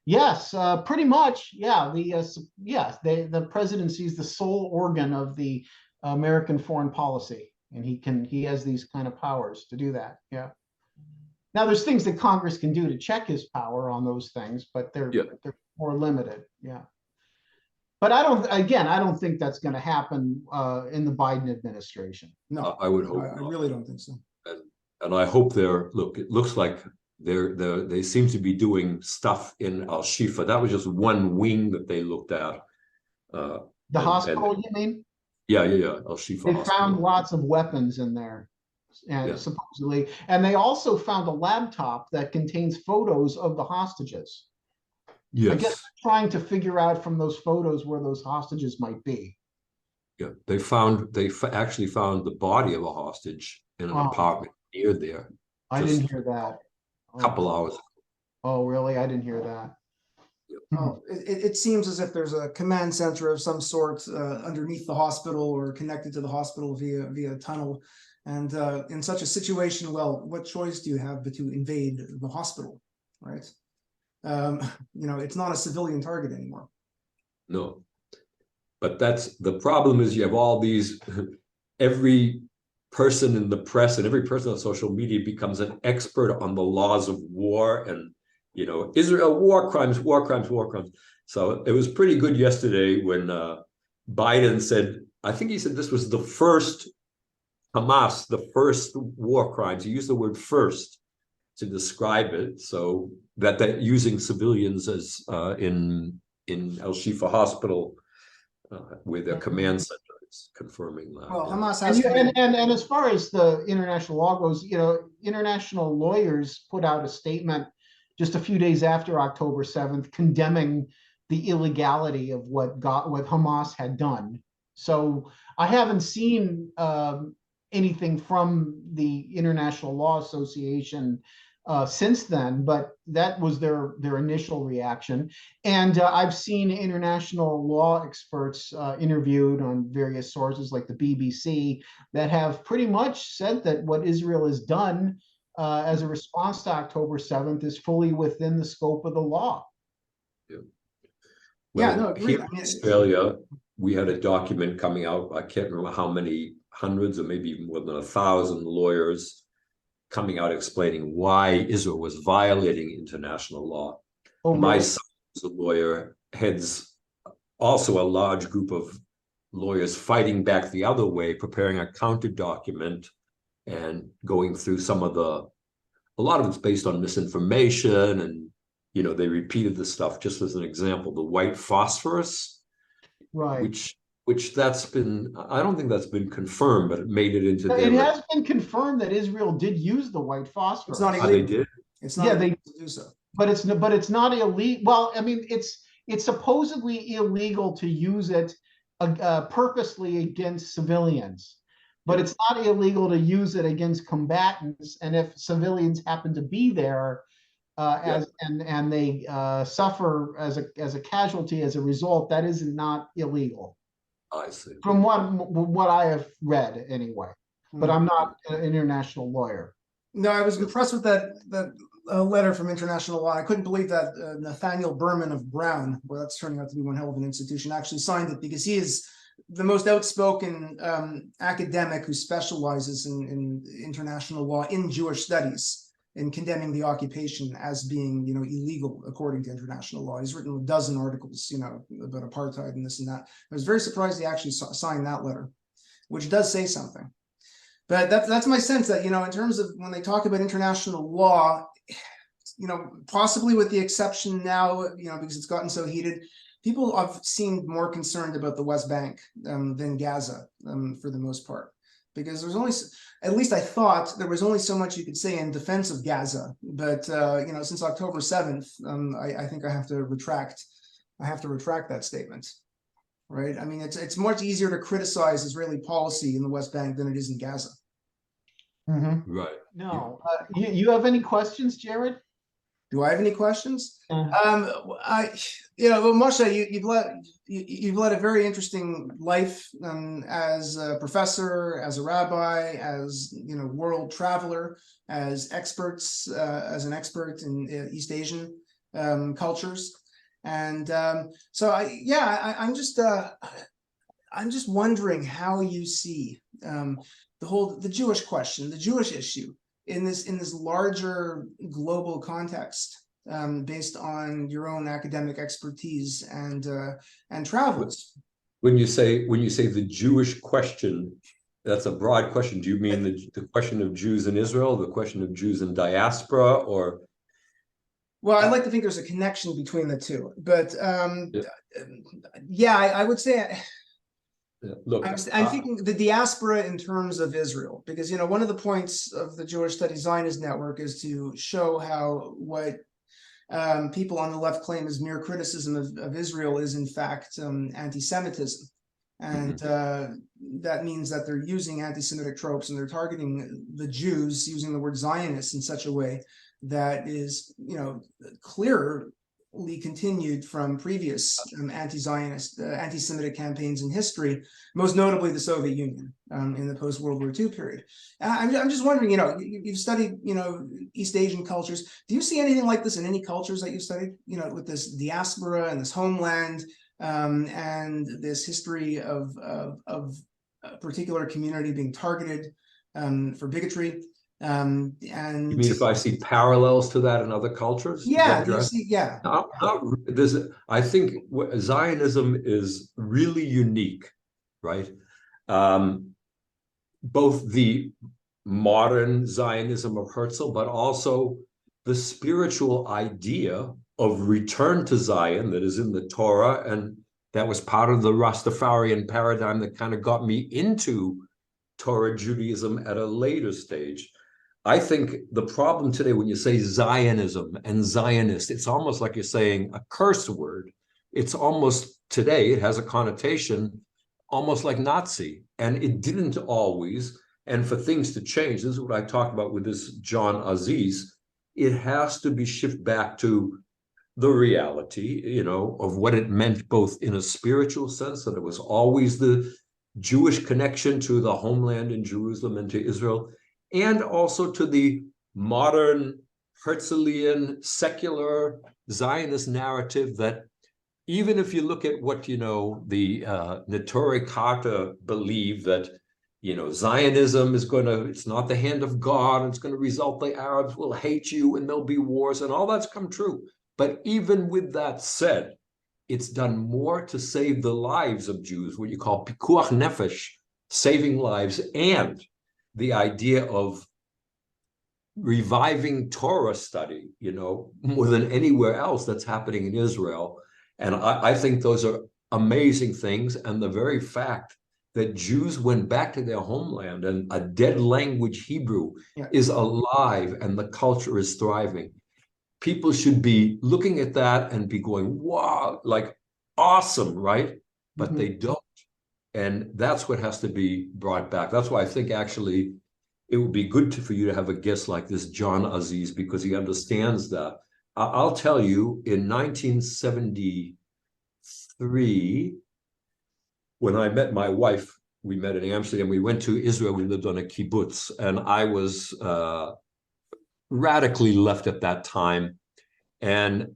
Yes, pretty much. Yeah. The presidency is the sole organ of the American foreign policy, and he has these kind of powers to do that. Yeah. Now there's things that Congress can do to check his power on those things, but they're more limited. Yeah. But I don't think that's going to happen in the Biden administration. No, I would hope. I really don't think so. And I hope it looks like They seem to be doing stuff in Al Shifa. That was just one wing that they looked at. The hospital, you mean? Yeah. Al Shifa They hospital. found lots of weapons in there, and supposedly, and they also found a laptop that contains photos of the hostages. Yes. I guess trying to figure out from those photos where those hostages might be. Yeah, they actually found the body of a hostage in an apartment near there. I didn't hear that. A couple hours. Oh, really? I didn't hear that. Well, it seems as if there's a command center of some sort underneath the hospital or connected to the hospital via tunnel. And in such a situation, well, what choice do you have but to invade the hospital, right? It's not a civilian target anymore. No, but that's the problem. Is you have all these, every person in the press and every person on social media becomes an expert on the laws of war and Israel, war crimes. So it was pretty good yesterday when Biden said, I think he said this was the first Hamas, the first war crimes. He used the word first to describe it. So that using civilians as in Al Shifa Hospital with their command center is confirming that. Well, Hamas has and as far as the international law goes, international lawyers put out a statement just a few days after October 7th, condemning the illegality of what Hamas had done. So I haven't seen anything from the International Law Association since then, but that was their initial reaction. And I've seen international law experts interviewed on various sources like the BBC that have pretty much said that what Israel has done as a response to October 7th is fully within the scope of the law. Agreed. Here in Australia, we had a document coming out. I can't remember how many hundreds or maybe even more than 1,000 lawyers coming out explaining why Israel was violating international law. My son is a lawyer, heads also a large group of lawyers fighting back the other way, preparing a counter document and going through a lot of it's based on misinformation, and they repeated the stuff. Just as an example, the white phosphorus, right? Which that's been, I don't think that's been confirmed, but it made it into. It has been confirmed that Israel did use the white phosphorus. It's not illegal. They did. It's not illegal to do so. But it's not illegal. Well, I mean, it's supposedly illegal to use it purposely against civilians. But it's not illegal to use it against combatants, and if civilians happen to be there, and they suffer as a casualty as a result, that is not illegal. I see. From what I have read, anyway. But I'm not an international lawyer. No, I was impressed with that letter from international law. I couldn't believe that Nathaniel Berman of Brown, well, that's turning out to be one hell of an institution, actually signed it, because he is the most outspoken academic who specializes in international law in Jewish studies, in condemning the occupation as being, illegal according to international law. He's written a dozen articles, about apartheid and this and that. I was very surprised he actually signed that letter, which does say something. But that's my sense that, in terms of when they talk about international law, possibly with the exception now, because it's gotten so heated, people have seemed more concerned about the West Bank than Gaza for the most part, because there's only, at least I thought, there was only so much you could say in defense of Gaza. But since October 7th, I think I have to retract that statement. Right? I mean, it's much easier to criticize Israeli policy in the West Bank than it is in Gaza. Mm-hmm. Right. No, you have any questions, Jarrod? Do I have any questions? Moshe, you've led a very interesting life as a professor, as a rabbi, as world traveler, as an expert in East Asian cultures, and so I'm just wondering how you see the Jewish question, the Jewish issue, in this larger global context, based on your own academic expertise and travels. When you say the Jewish question, That's a broad question. Do you mean the question of Jews in Israel, the question of Jews in diaspora, or? Well, I'd like to think there's a connection between the two, but yeah, I would say. Look, I'm thinking the diaspora in terms of Israel, because one of the points of the Jewish Studies Zionist Network is to show how what people on the left claim is mere criticism of Israel is in fact anti-Semitism. And that means that they're using anti-Semitic tropes and they're targeting the Jews using the word Zionist in such a way that is, clearly continued from previous anti-Zionist, anti-Semitic campaigns in history, most notably the Soviet Union in the post-World War II period. I'm just wondering, you've studied, East Asian cultures. Do you see anything like this in any cultures that you've studied, with this diaspora and this homeland and this history of a particular community being targeted for bigotry? And you mean if I see parallels to that in other cultures? Yeah, you see, yeah. I think Zionism is really unique, right? Both the modern Zionism of Herzl, but also the spiritual idea of return to Zion that is in the Torah, and that was part of the Rastafarian paradigm that kind of got me into Torah Judaism at a later stage. I think the problem today, when you say Zionism and Zionist, it's almost like you're saying a curse word. It's almost, today, it has a connotation almost like Nazi, and it didn't always. And for things to change, this is what I talked about with this John Aziz, it has to be shifted back to the reality, of what it meant, both in a spiritual sense, that it was always the Jewish connection to the homeland in Jerusalem and to Israel, and also to the modern Herzlian secular Zionist narrative that even if you look at what, the Neturei Karta believe that, Zionism is it's not the hand of God, it's going to result the Arabs will hate you and there'll be wars, and all that's come true. But even with that said, it's done more to save the lives of Jews, what you call pikuach nefesh, saving lives, and the idea of reviving Torah study, more than anywhere else that's happening in Israel. And I think those are amazing things. And the very fact that Jews went back to their homeland and a dead language, Hebrew, is alive and the culture is thriving. People should be looking at that and be going, wow, like awesome, right? But they don't. And that's what has to be brought back. That's why I think actually it would be good for you to have a guest like this, John Aziz, because he understands that. I'll tell you, in 1973, when I met my wife, we met in Amsterdam, we went to Israel, we lived on a kibbutz, and I was radically left at that time. And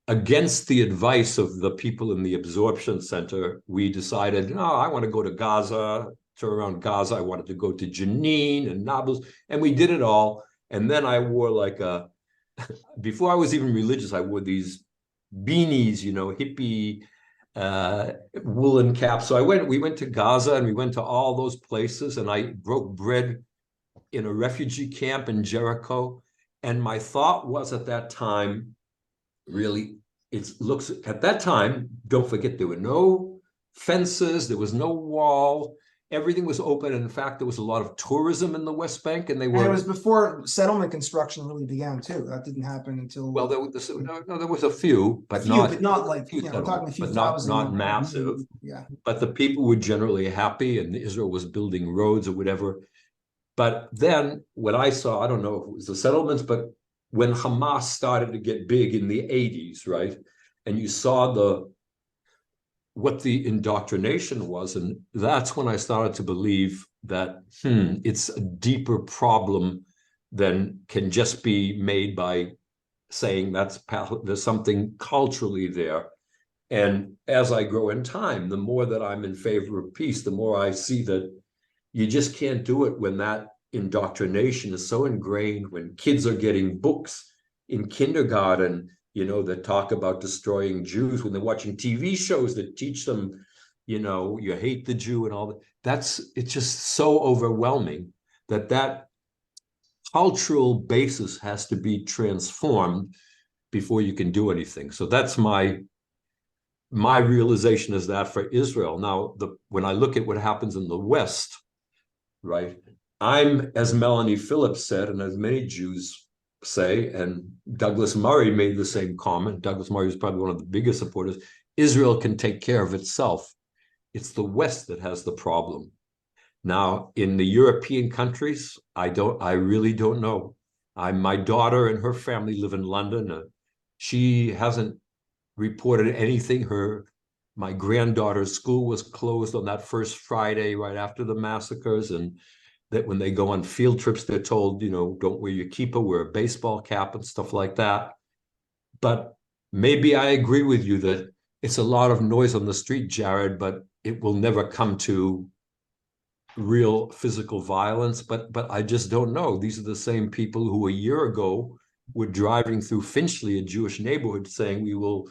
against the advice of the people in the absorption center, we decided, no, I want to go to Gaza, to around Gaza. I wanted to go to Jenin and Nablus, and we did it all. And then I wore before I was even religious, I wore these beanies, hippie woolen caps. So we went to Gaza and we went to all those places, and I broke bread in a refugee camp in Jericho. And my thought was at that time, really, at that time, don't forget, there were no fences, there was no wall, everything was open. And in fact, there was a lot of tourism in the West Bank, and it was before settlement construction really began too. That didn't happen until there was a few, but not like we're talking a few thousand, not massive. Yeah, but the people were generally happy, and Israel was building roads or whatever. But then what I saw, I don't know if it was the settlements, but when Hamas started to get big in the 80s, right? And you saw what the indoctrination was. And that's when I started to believe that, it's a deeper problem than can just be made by saying there's something culturally there. And as I grow in time, the more that I'm in favor of peace, the more I see that you just can't do it when that indoctrination is so ingrained, when kids are getting books in kindergarten, that talk about destroying Jews, when they're watching TV shows that teach them you hate the Jew and all that. It's just so overwhelming that cultural basis has to be transformed before you can do anything. So that's my realization is that for Israel. Now, when I look at what happens in the West, right, I'm, as Melanie Phillips said, and as many Jews say, and Douglas Murray made the same comment. Douglas Murray was probably one of the biggest supporters. Israel can take care of itself. It's the West that has the problem. Now, in the European countries, I really don't know. My daughter and her family live in London. She hasn't reported anything. My granddaughter's school was closed on that first Friday right after the massacres, and that when they go on field trips, they're told, don't wear your kippah, wear a baseball cap and stuff like that. But maybe I agree with you that it's a lot of noise on the street, Jarrod, but it will never come to real physical violence. But I just don't know. These are the same people who a year ago were driving through Finchley, a Jewish neighborhood, saying we will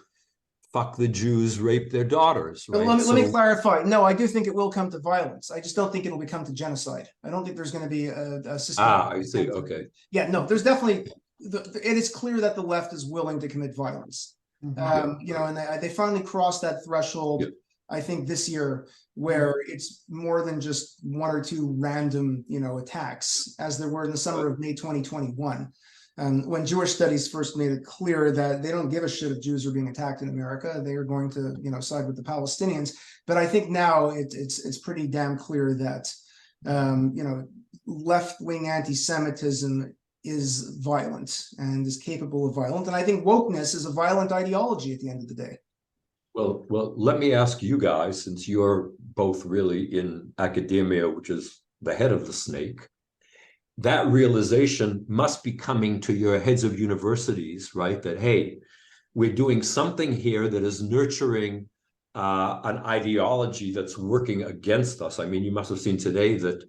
fuck the Jews, rape their daughters. Right? Let me clarify. No, I do think it will come to violence. I just don't think it'll become to genocide. I don't think there's going to be a system. I see. Okay. Yeah, no, there's definitely, it is clear that the left is willing to commit violence. And they finally crossed that threshold, I think this year, where it's more than just one or two random, attacks, as there were in the summer of May 2021. When Jewish studies first made it clear that they don't give a shit if Jews are being attacked in America, they are going to, side with the Palestinians. But I think now it's pretty damn clear that, left-wing anti-Semitism is violent and is capable of violence. And I think wokeness is a violent ideology at the end of the day. Well, let me ask you guys, since you're both really in academia, which is the head of the snake, that realization must be coming to your heads of universities, right? That, hey, we're doing something here that is nurturing an ideology that's working against us. I mean, you must have seen today that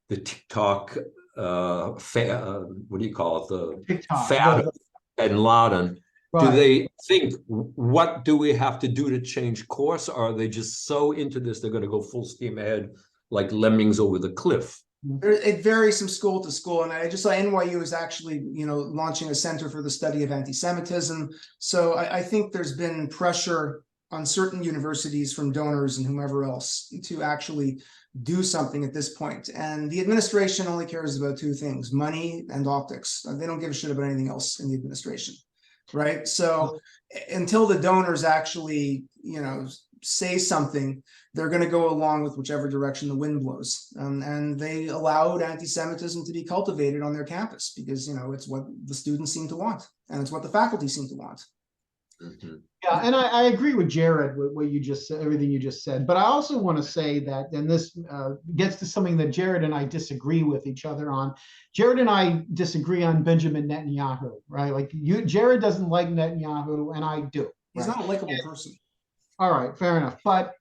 the TikTok, what do you call it? The TikTok, fad of Bin Laden. Right. Do they think, what do we have to do to change course? Or are they just so into this, they're going to go full steam ahead like lemmings over the cliff? It varies from school to school, and I just saw NYU is actually, launching a center for the study of anti-Semitism. So I think there's been pressure on certain universities from donors and whomever else to actually do something at this point. And the administration only cares about two things: money and optics. They don't give a shit about anything else in the administration, right? So until the donors actually, say something, they're going to go along with whichever direction the wind blows. And they allowed anti-Semitism to be cultivated on their campus because, it's what the students seem to want, and it's what the faculty seem to want. Mm-hmm. Yeah, and I agree with Jarrod with what you just said, everything you just said. But I also want to say that, and this gets to something that Jarrod and I disagree with each other on. Jarrod and I disagree on Benjamin Netanyahu, right? Like Jarrod doesn't like Netanyahu, and I do. He's not a likable person. All right, fair enough. But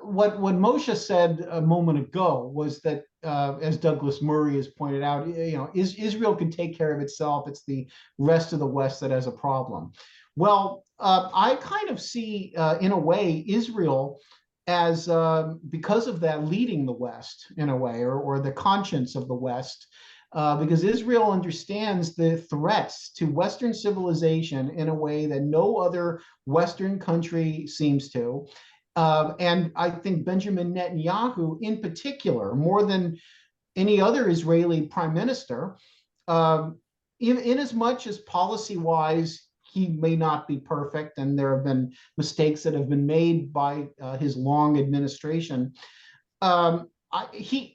what Moshe said a moment ago was that, as Douglas Murray has pointed out, Israel can take care of itself. It's the rest of the West that has a problem. Well, I kind of see, in a way, Israel as, because of that, leading the West in a way, or the conscience of the West, because Israel understands the threats to Western civilization in a way that no other Western country seems to. And I think Benjamin Netanyahu, in particular, more than any other Israeli prime minister, in as much as policy-wise, he may not be perfect, and there have been mistakes that have been made by his long administration.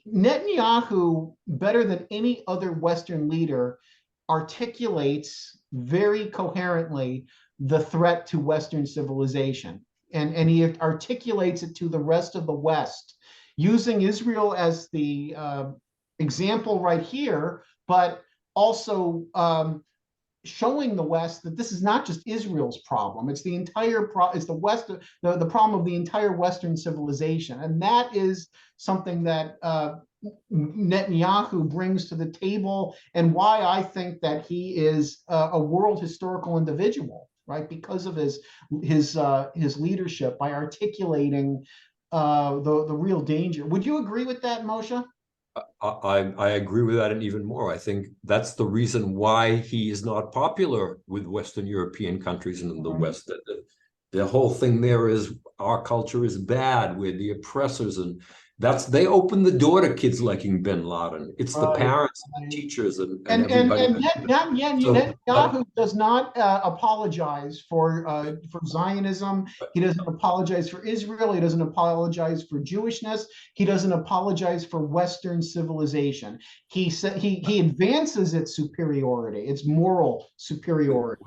Netanyahu, better than any other Western leader, articulates very coherently the threat to Western civilization. And he articulates it to the rest of the West, using Israel as the example right here, but also showing the West that this is not just Israel's problem; it's the entire it's the West, the problem of the entire Western civilization, and that is something that Netanyahu brings to the table, and why I think that he is a world historical individual. right? Because of his leadership by articulating the real danger. Would you agree with that, Moshe? I agree with that, and even more. I think that's the reason why he is not popular with Western European countries and in the West. The whole thing there is our culture is bad. We're the oppressors, and they open the door to kids liking bin Laden. It's the parents and the teachers and everybody. Netanyahu does not apologize for Zionism. He doesn't apologize for Israel. He doesn't apologize for Jewishness. He doesn't apologize for Western civilization. He advances its superiority, its moral superiority.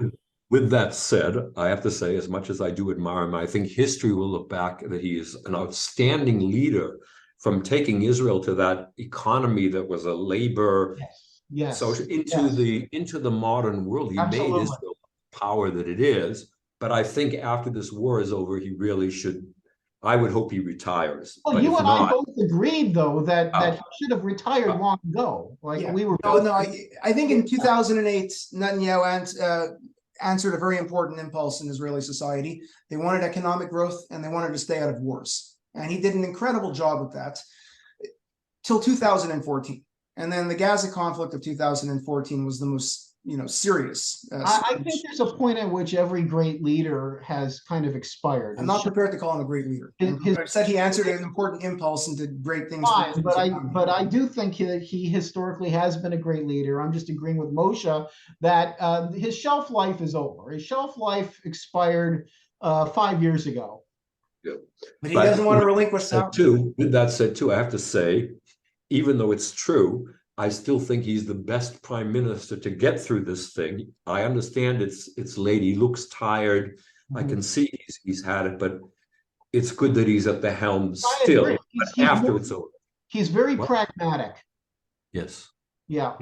With that said, I have to say, as much as I do admire him, I think history will look back that he is an outstanding leader from taking Israel to that economy that was a labor social into the modern world. He made Israel the power that it is. But I think after this war is over, he really should. I would hope he retires. Well, you and I both agreed, though, that he should have retired long ago. We were. I think in 2008, Netanyahu answered a very important impulse in Israeli society. They wanted economic growth and they wanted to stay out of wars. And he did an incredible job with that till 2014. And then the Gaza conflict of 2014 was the most, serious. I think there's a point at which every great leader has kind of expired. I'm not prepared to call him a great leader. I said he answered an important impulse and did great things. Fine, but I do think that he historically has been a great leader. I'm just agreeing with Moshe that his shelf life is over. His shelf life expired 5 years ago. Yeah. But he doesn't want to relinquish that. With that said, too, I have to say, even though it's true, I still think he's the best prime minister to get through this thing. I understand it's late. He looks tired. I can see he's had it, but it's good that he's at the helm still. After it's over, he's very pragmatic. Yes. Yeah.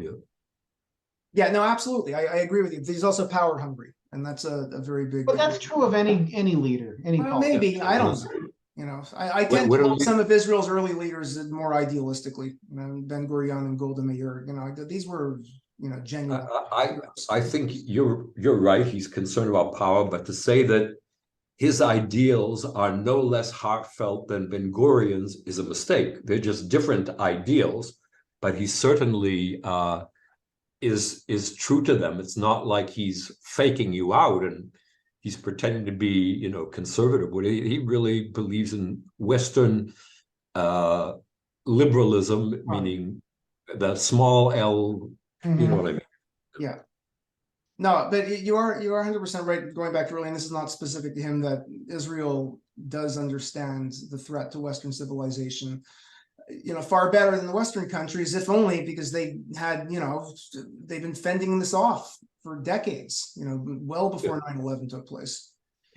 Yeah. No, absolutely. I agree with you. He's also power hungry, and that's a very big. But that's true of any leader. Maybe I don't know. I tend to hold some of Israel's early leaders more idealistically. Ben Gurion and Golda Meir. These were genuine. I think you're right. He's concerned about power, but to say that his ideals are no less heartfelt than Ben Gurion's is a mistake. They're just different ideals, but he certainly is true to them. It's not like he's faking you out and he's pretending to be, conservative. He really believes in Western liberalism, meaning the small L. You know what I mean? Yeah. No, but you are 100% right. Going back to earlier, and this is not specific to him, that Israel does understand the threat to Western civilization. Far better than the Western countries, if only because they had, they've been fending this off for decades, well before 9/11 took place.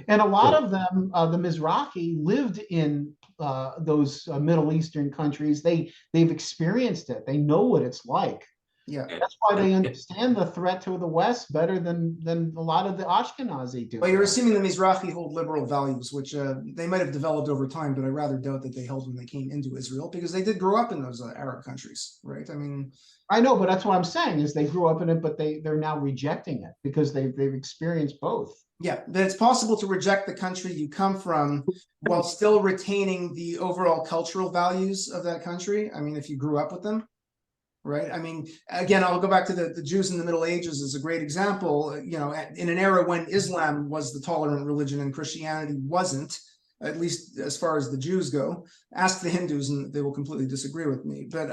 And a lot of them, the Mizrahi, lived in those Middle Eastern countries. They've experienced it. They know what it's like. Yeah, that's why they understand the threat to the West better than a lot of the Ashkenazi do. Well, you're assuming the Mizrahi hold liberal values, which they might have developed over time, but I rather doubt that they held when they came into Israel, because they did grow up in those Arab countries, right? I mean, I know, but that's what I'm saying is they grew up in it, but they're now rejecting it because they've experienced both. Yeah, but it's possible to reject the country you come from while still retaining the overall cultural values of that country. I mean, if you grew up with them. Right. I mean, again, I'll go back to the Jews in the Middle Ages as a great example. In an era when Islam was the tolerant religion and Christianity wasn't, at least as far as the Jews go. Ask the Hindus and they will completely disagree with me. But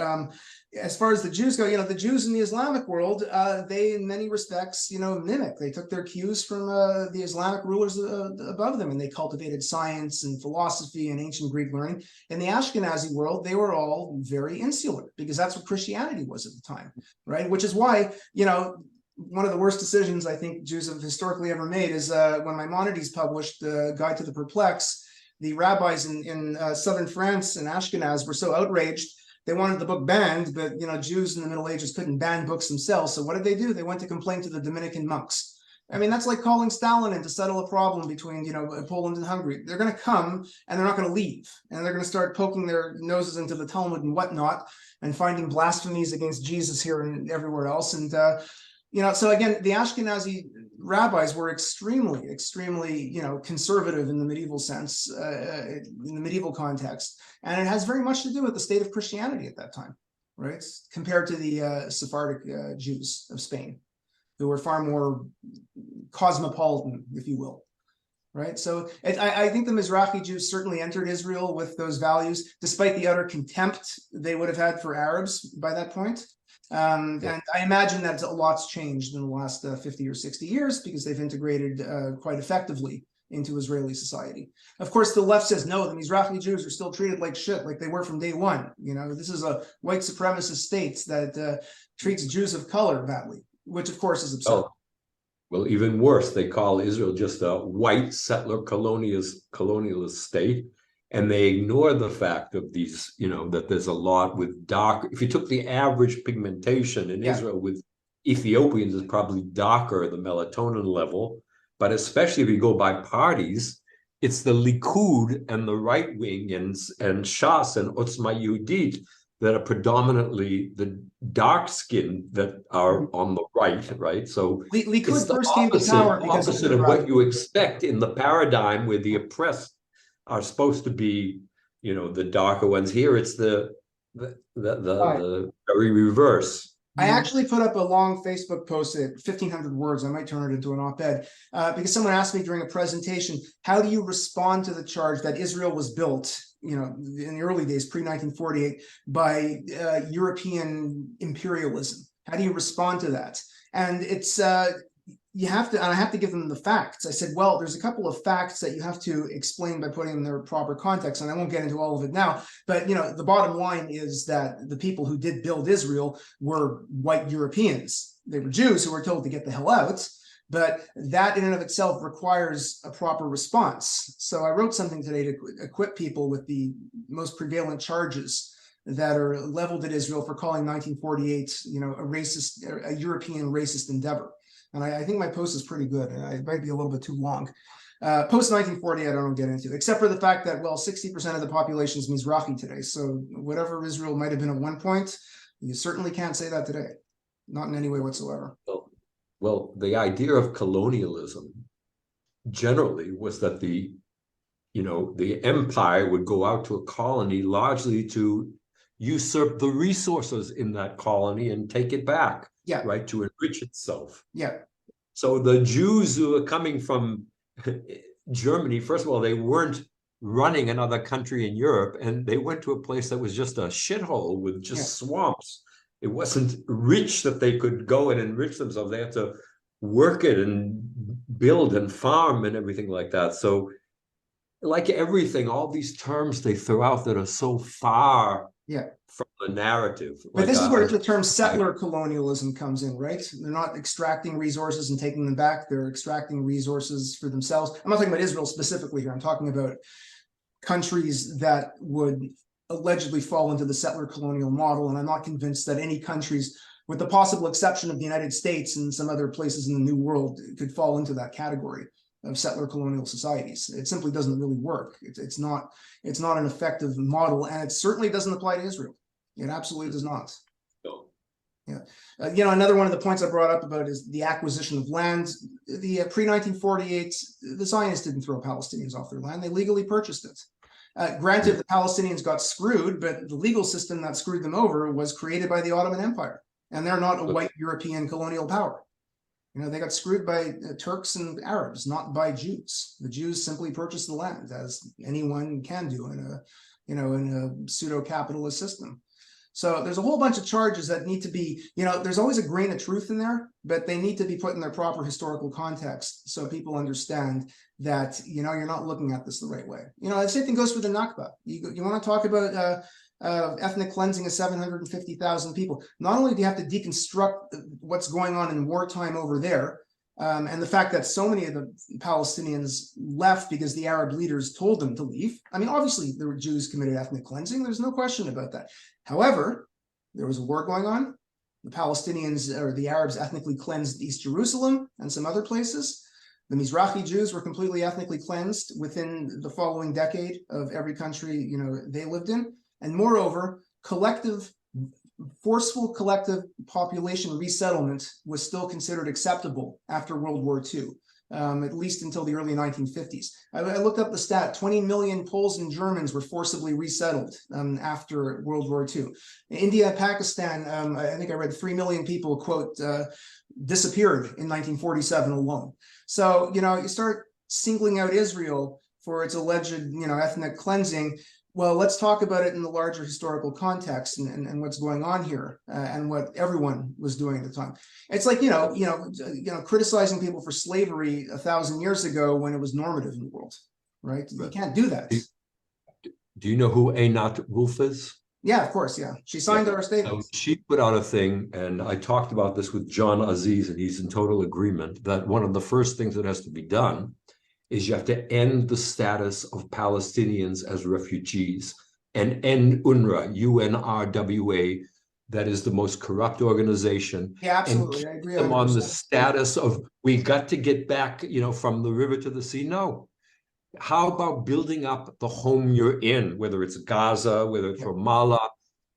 as far as the Jews go, the Jews in the Islamic world, they in many respects, mimic. They took their cues from the Islamic rulers above them, and they cultivated science and philosophy and ancient Greek learning. In the Ashkenazi world, they were all very insular because that's what Christianity was at the time, right? Which is why, one of the worst decisions I think Jews have historically ever made is when Maimonides published the Guide to the Perplexed. The rabbis in southern France and Ashkenaz were so outraged, they wanted the book banned, but Jews in the Middle Ages couldn't ban books themselves. So what did? They went to complain to the Dominican monks. I mean, that's like calling Stalin in to settle a problem between Poland and Hungary. They're going to come and they're not going to leave, and they're going to start poking their noses into the Talmud and whatnot, and finding blasphemies against Jesus here and everywhere else. And so again, the Ashkenazi rabbis were extremely, extremely, conservative in the medieval sense, in the medieval context. And it has very much to do with the state of Christianity at that time, right? Compared to the Sephardic Jews of Spain, who were far more cosmopolitan, if you will. Right. So I think the Mizrahi Jews certainly entered Israel with those values, despite the utter contempt they would have had for Arabs by that point. And I imagine that a lot's changed in the last 50 or 60 years because they've integrated quite effectively into Israeli society. Of course, the left says, no, the Mizrahi Jews are still treated like shit, like they were from day one. This is a white supremacist state that treats Jews of color badly, which of course is absurd. Oh. Well, even worse, they call Israel just a white settler colonialist state, and they ignore the fact of these, that there's a lot with dark. If you took the average pigmentation in Israel with Ethiopians, is probably darker, the melatonin level, but especially if you go by parties, it's the Likud and the right wing and Shas and Otzma Yehudit that are predominantly the dark skin that are on the right? So Likud first came to power because opposite of what you expect in the paradigm where the oppressed are supposed to be, the darker ones. Here it's the very reverse. I actually put up a long Facebook post at 1,500 words. I might turn it into an op-ed because someone asked me during a presentation, how do you respond to the charge that Israel was built, in the early days, pre-1948, by European imperialism? How do you respond to that? And it's I have to give them the facts. I said, well, there's a couple of facts that you have to explain by putting in their proper context, and I won't get into all of it now. But the bottom line is that the people who did build Israel were white Europeans. They were Jews who were told to get the hell out. But that in and of itself requires a proper response. So I wrote something today to equip people with the most prevalent charges that are leveled at Israel for calling 1948, a European racist endeavor. And I think my post is pretty good. It might be a little bit too long. Post 1948, I don't get into, except for the fact that, 60% of the population is Mizrahi today. So whatever Israel might have been at one point, you certainly can't say that today, not in any way whatsoever. Well, the idea of colonialism generally was that the empire would go out to a colony largely to usurp the resources in that colony and take it back, right, to enrich itself. So the Jews who are coming from Germany, first of all, they weren't running another country in Europe, and they went to a place that was just a shithole with just swamps. It wasn't rich that they could go and enrich themselves. They had to work it and build and farm and everything like that. So like everything, all these terms they throw out that are so far from the narrative. But this is where the term settler colonialism comes in, right? They're not extracting resources and taking them back. They're extracting resources for themselves. I'm not talking about Israel specifically here. I'm talking about countries that would allegedly fall into the settler colonial model. And I'm not convinced that any countries, with the possible exception of the United States and some other places in the New World, could fall into that category of settler colonial societies. It simply doesn't really work. It's not an effective model, and it certainly doesn't apply to Israel. It absolutely does not. Another one of the points I brought up about is the acquisition of land. The pre-1948, the Zionists didn't throw Palestinians off their land. They legally purchased it. Granted, the Palestinians got screwed, but the legal system that screwed them over was created by the Ottoman Empire, and they're not a white European colonial power. They got screwed by Turks and Arabs, not by Jews. The Jews simply purchased the land, as anyone can do in a pseudo-capitalist system. So there's a whole bunch of charges that need to be, there's always a grain of truth in there, but they need to be put in their proper historical context so people understand that, you're not looking at this the right way. The same thing goes for the Nakba. You want to talk about ethnic cleansing of 750,000 people. Not only do you have to deconstruct what's going on in wartime over there, and the fact that so many of the Palestinians left because the Arab leaders told them to leave. I mean, obviously, there were Jews committed ethnic cleansing. There's no question about that. However, there was a war going on. The Palestinians or the Arabs ethnically cleansed East Jerusalem and some other places. The Mizrahi Jews were completely ethnically cleansed within the following decade of every country they lived in. And moreover, collective forceful collective population resettlement was still considered acceptable after World War II, at least until the early 1950s. I looked up the stat, 20 million Poles and Germans were forcibly resettled after World War II. In India, Pakistan, I think I read 3 million people, quote, disappeared in 1947 alone. So, you start singling out Israel for its alleged, ethnic cleansing. Well, let's talk about it in the larger historical context and what's going on here and what everyone was doing at the time. It's like, criticizing people for slavery 1,000 years ago when it was normative in the world, right? You can't do that. Do you know who Einat Wolf is? Yeah, of course. Yeah. She signed our statement. So she put out a thing, and I talked about this with John Aziz, and he's in total agreement that one of the first things that has to be done is you have to end the status of Palestinians as refugees and end UNRWA, UNRWA, that is the most corrupt organization. Yeah, absolutely. And I agree. them on the status of, we got to get back, from the river to the sea. No. How about building up the home you're in, whether it's Gaza, whether it's Ramallah,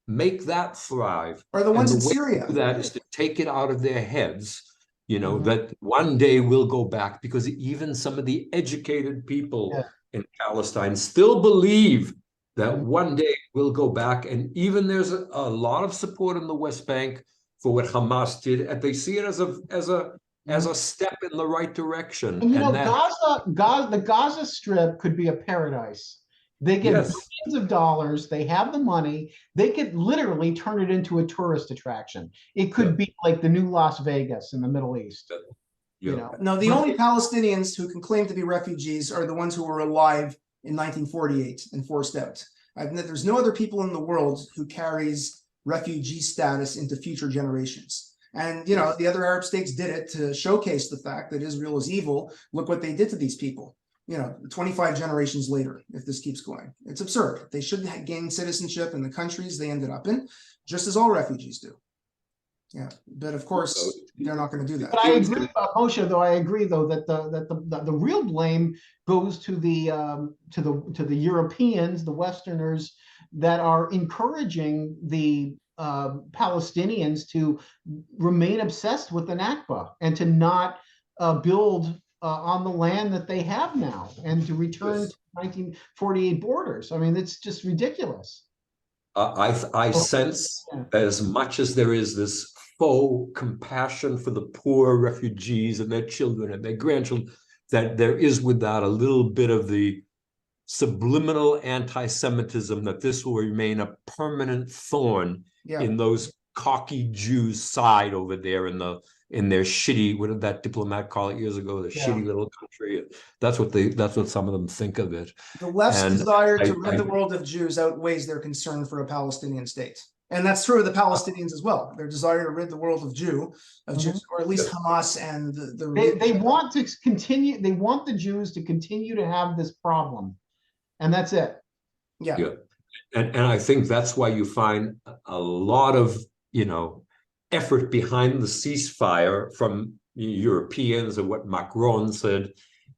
make that thrive. Or the ones in way Syria. to do that is to take it out of their heads, that one day we'll go back, because even some of the educated people in Palestine still believe that one day we'll go back. And even there's a lot of support in the West Bank for what Hamas did, and they see it as a step in the right direction. And the Gaza Strip could be a paradise. They get billions of dollars. They have the money. They could literally turn it into a tourist attraction. It could be like the new Las Vegas in the Middle East. No, the only Palestinians who can claim to be refugees are the ones who were alive in 1948 and forced out. There's no other people in the world who carries refugee status into future generations. And, the other Arab states did it to showcase the fact that Israel is evil. Look what they did to these people, 25 generations later, if this keeps going. It's absurd. They should gain citizenship in the countries they ended up in, just as all refugees do. Yeah, but of course, they're not going to do that. But I agree, Moshe, though, that the real blame goes to the Europeans, the Westerners, that are encouraging the Palestinians to remain obsessed with the Nakba and to not build on the land that they have now and to return to 1948 borders. I mean, it's just ridiculous. I sense, as much as there is this faux compassion for the poor refugees and their children and their grandchildren, that there is with that a little bit of the subliminal anti-Semitism, that this will remain a permanent thorn in those cocky Jews' side over there in their shitty, what did that diplomat call it years ago, the shitty little country. That's what some of them think of it. The left's desire to rid the world of Jews outweighs their concern for a Palestinian state. And that's true of the Palestinians as well. Their desire to rid the world of Jews, or at least Hamas and they want to continue. They want the Jews to continue to have this problem, and that's it. Yeah. And I think that's why you find a lot of effort behind the ceasefire from Europeans, and what Macron said.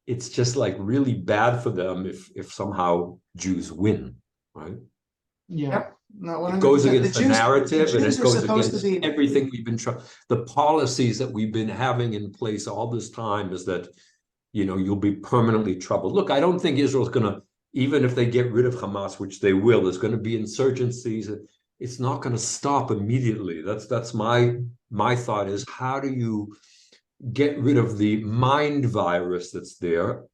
It's just like really bad for them if somehow Jews win, right? Yeah. No, it goes against the narrative, and it goes against everything we've been trying. The policies that we've been having in place all this time is that, you'll be permanently troubled. Look, I don't think Israel's going to, even if they get rid of Hamas, which they will, there's going to be insurgencies. It's not going to stop immediately. That's my thought is, how do you get rid of the mind virus that's there?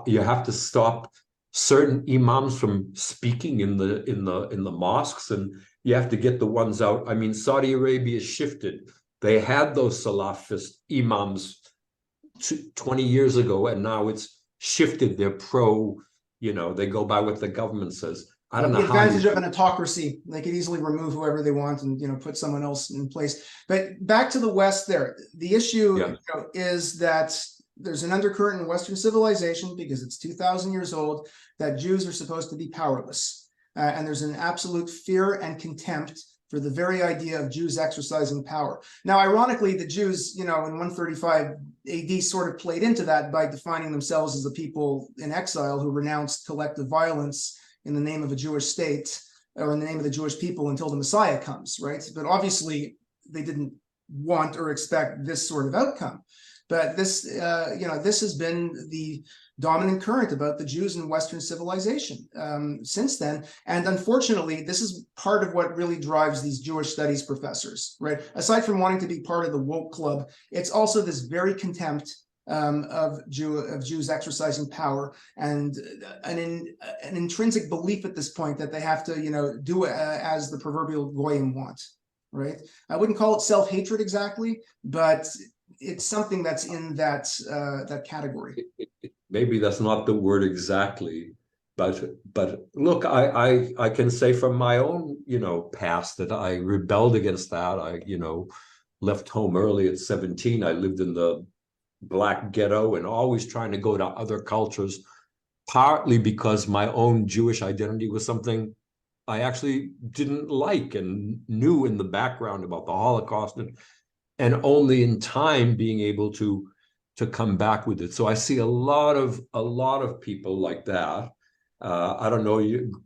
You have to stop certain imams from speaking in the mosques, and you have to get the ones out. I mean, Saudi Arabia shifted. They had those Salafist imams 20 years ago, and now it's shifted. They're pro, they go by what the government says. I don't know. The advantage of an autocracy, they could easily remove whoever they want and put someone else in place. But back to the West, there, the issue is that there's an undercurrent in Western civilization, because it's 2,000 years old, that Jews are supposed to be powerless. And there's an absolute fear and contempt for the very idea of Jews exercising power. Now, ironically, the Jews, in 135 AD sort of played into that by defining themselves as a people in exile who renounced collective violence in the name of a Jewish state, or in the name of the Jewish people until the Messiah comes, right? But obviously they didn't want or expect this sort of outcome. But this, this has been the dominant current about the Jews in Western civilization since then. And unfortunately, this is part of what really drives these Jewish studies professors, right? Aside from wanting to be part of the woke club, it's also this very contempt of Jews exercising power and an intrinsic belief at this point that they have to, do as the proverbial goyim want, right? I wouldn't call it self-hatred exactly, but it's something that's in that category. Maybe that's not the word exactly, but look, I can say from my own past that I rebelled against that. I left home early at 17. I lived in the Black ghetto and always trying to go to other cultures, partly because my own Jewish identity was something I actually didn't like and knew in the background about the Holocaust, and only in time being able to come back with it. So I see a lot of people like that. I don't know,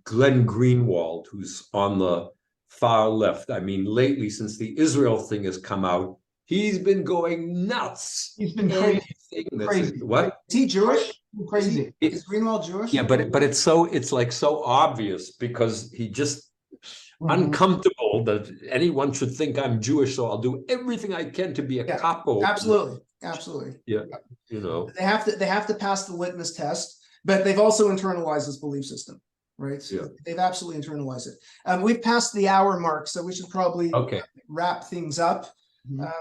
Glenn Greenwald, who's on the far left. I mean, lately, since the Israel thing has come out, he's been going nuts. He's been crazy. What? Is he Jewish? Crazy. Is Greenwald Jewish? Yeah, but it's so obvious because he just uncomfortable that anyone should think I'm Jewish, so I'll do everything I can to be a capo. Absolutely. Yeah, they have to pass the litmus test, but they've also internalized this belief system, right? Yeah. They've absolutely internalized it. We've passed the hour mark, so we should probably wrap things up.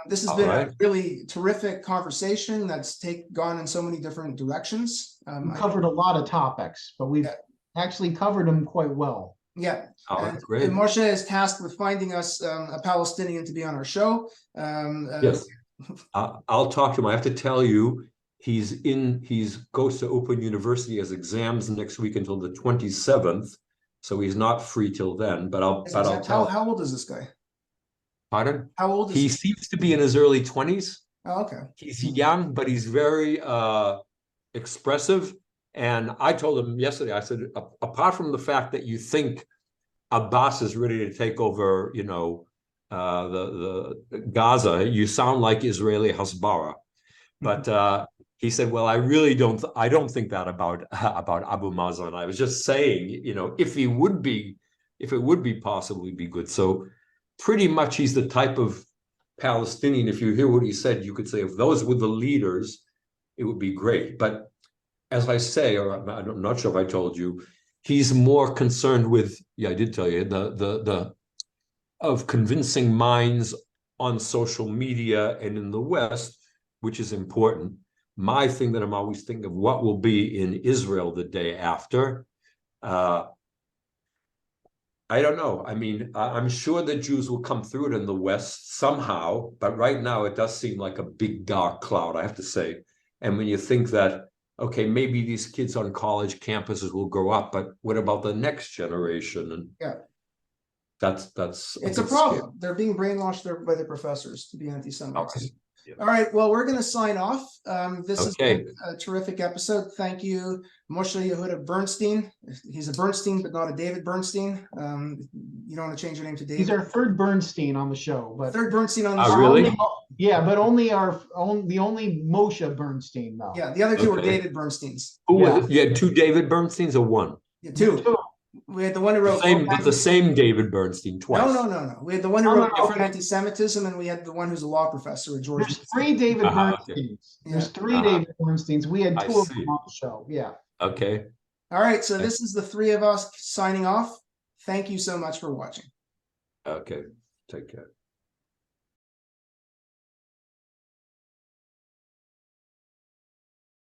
This has been a really terrific conversation that's gone in so many different directions. We covered a lot of topics, but we've actually covered them quite well. Yeah. Great. And Moshe is tasked with finding us a Palestinian to be on our show. Yes. I'll talk to him. I have to tell you, he goes to Open University, has exams next week until the 27th, so he's not free till then. But I'll tell. How old is this guy? Pardon? How old is he? Seems to be in his early 20s. Oh, okay. He's young, but he's very expressive. And I told him yesterday, I said, apart from the fact that you think Abbas is ready to take over, the Gaza, you sound like Israeli Hasbara. But he said, well, I don't think that about Abu Mazen. I was just saying, if it would be possibly be good. So pretty much he's the type of Palestinian, if you hear what he said, you could say if those were the leaders, it would be great. But as I say, or I'm not sure if I told you, he's more concerned with, I did tell you, the of convincing minds on social media and in the West, which is important. My thing that I'm always thinking of, what will be in Israel the day after? I don't know. I mean, I'm sure the Jews will come through it in the West somehow, but right now it does seem like a big dark cloud, I have to say. And when you think that, okay, maybe these kids on college campuses will grow up, but what about the next generation? And that's it's a problem. Scary. They're being brainwashed by the professors to be anti-Semites. Okay. Yeah. All right. Well, we're going to sign off. This has been a terrific episode. Thank you, Moshe Yehuda Bernstein. He's a Bernstein, but not a David Bernstein. You don't want to change your name to David. He's our third Bernstein on the show. But third Bernstein on the show. Really? Yeah, but only the only Moshe Bernstein though. Yeah, the other two were David Bernsteins. Who was it? You had two David Bernsteins or one? Yeah, two. We had the one who wrote the same David Bernstein twice. No. We had the one who wrote Different Anti-Semitism, and we had the one who's a law professor at Georgia. There's three David Bernsteins. Okay. There's three David Bernsteins. We had two of them on the show. Yeah. Okay. All right. So this is the three of us signing off. Thank you so much for watching. Okay. Take care.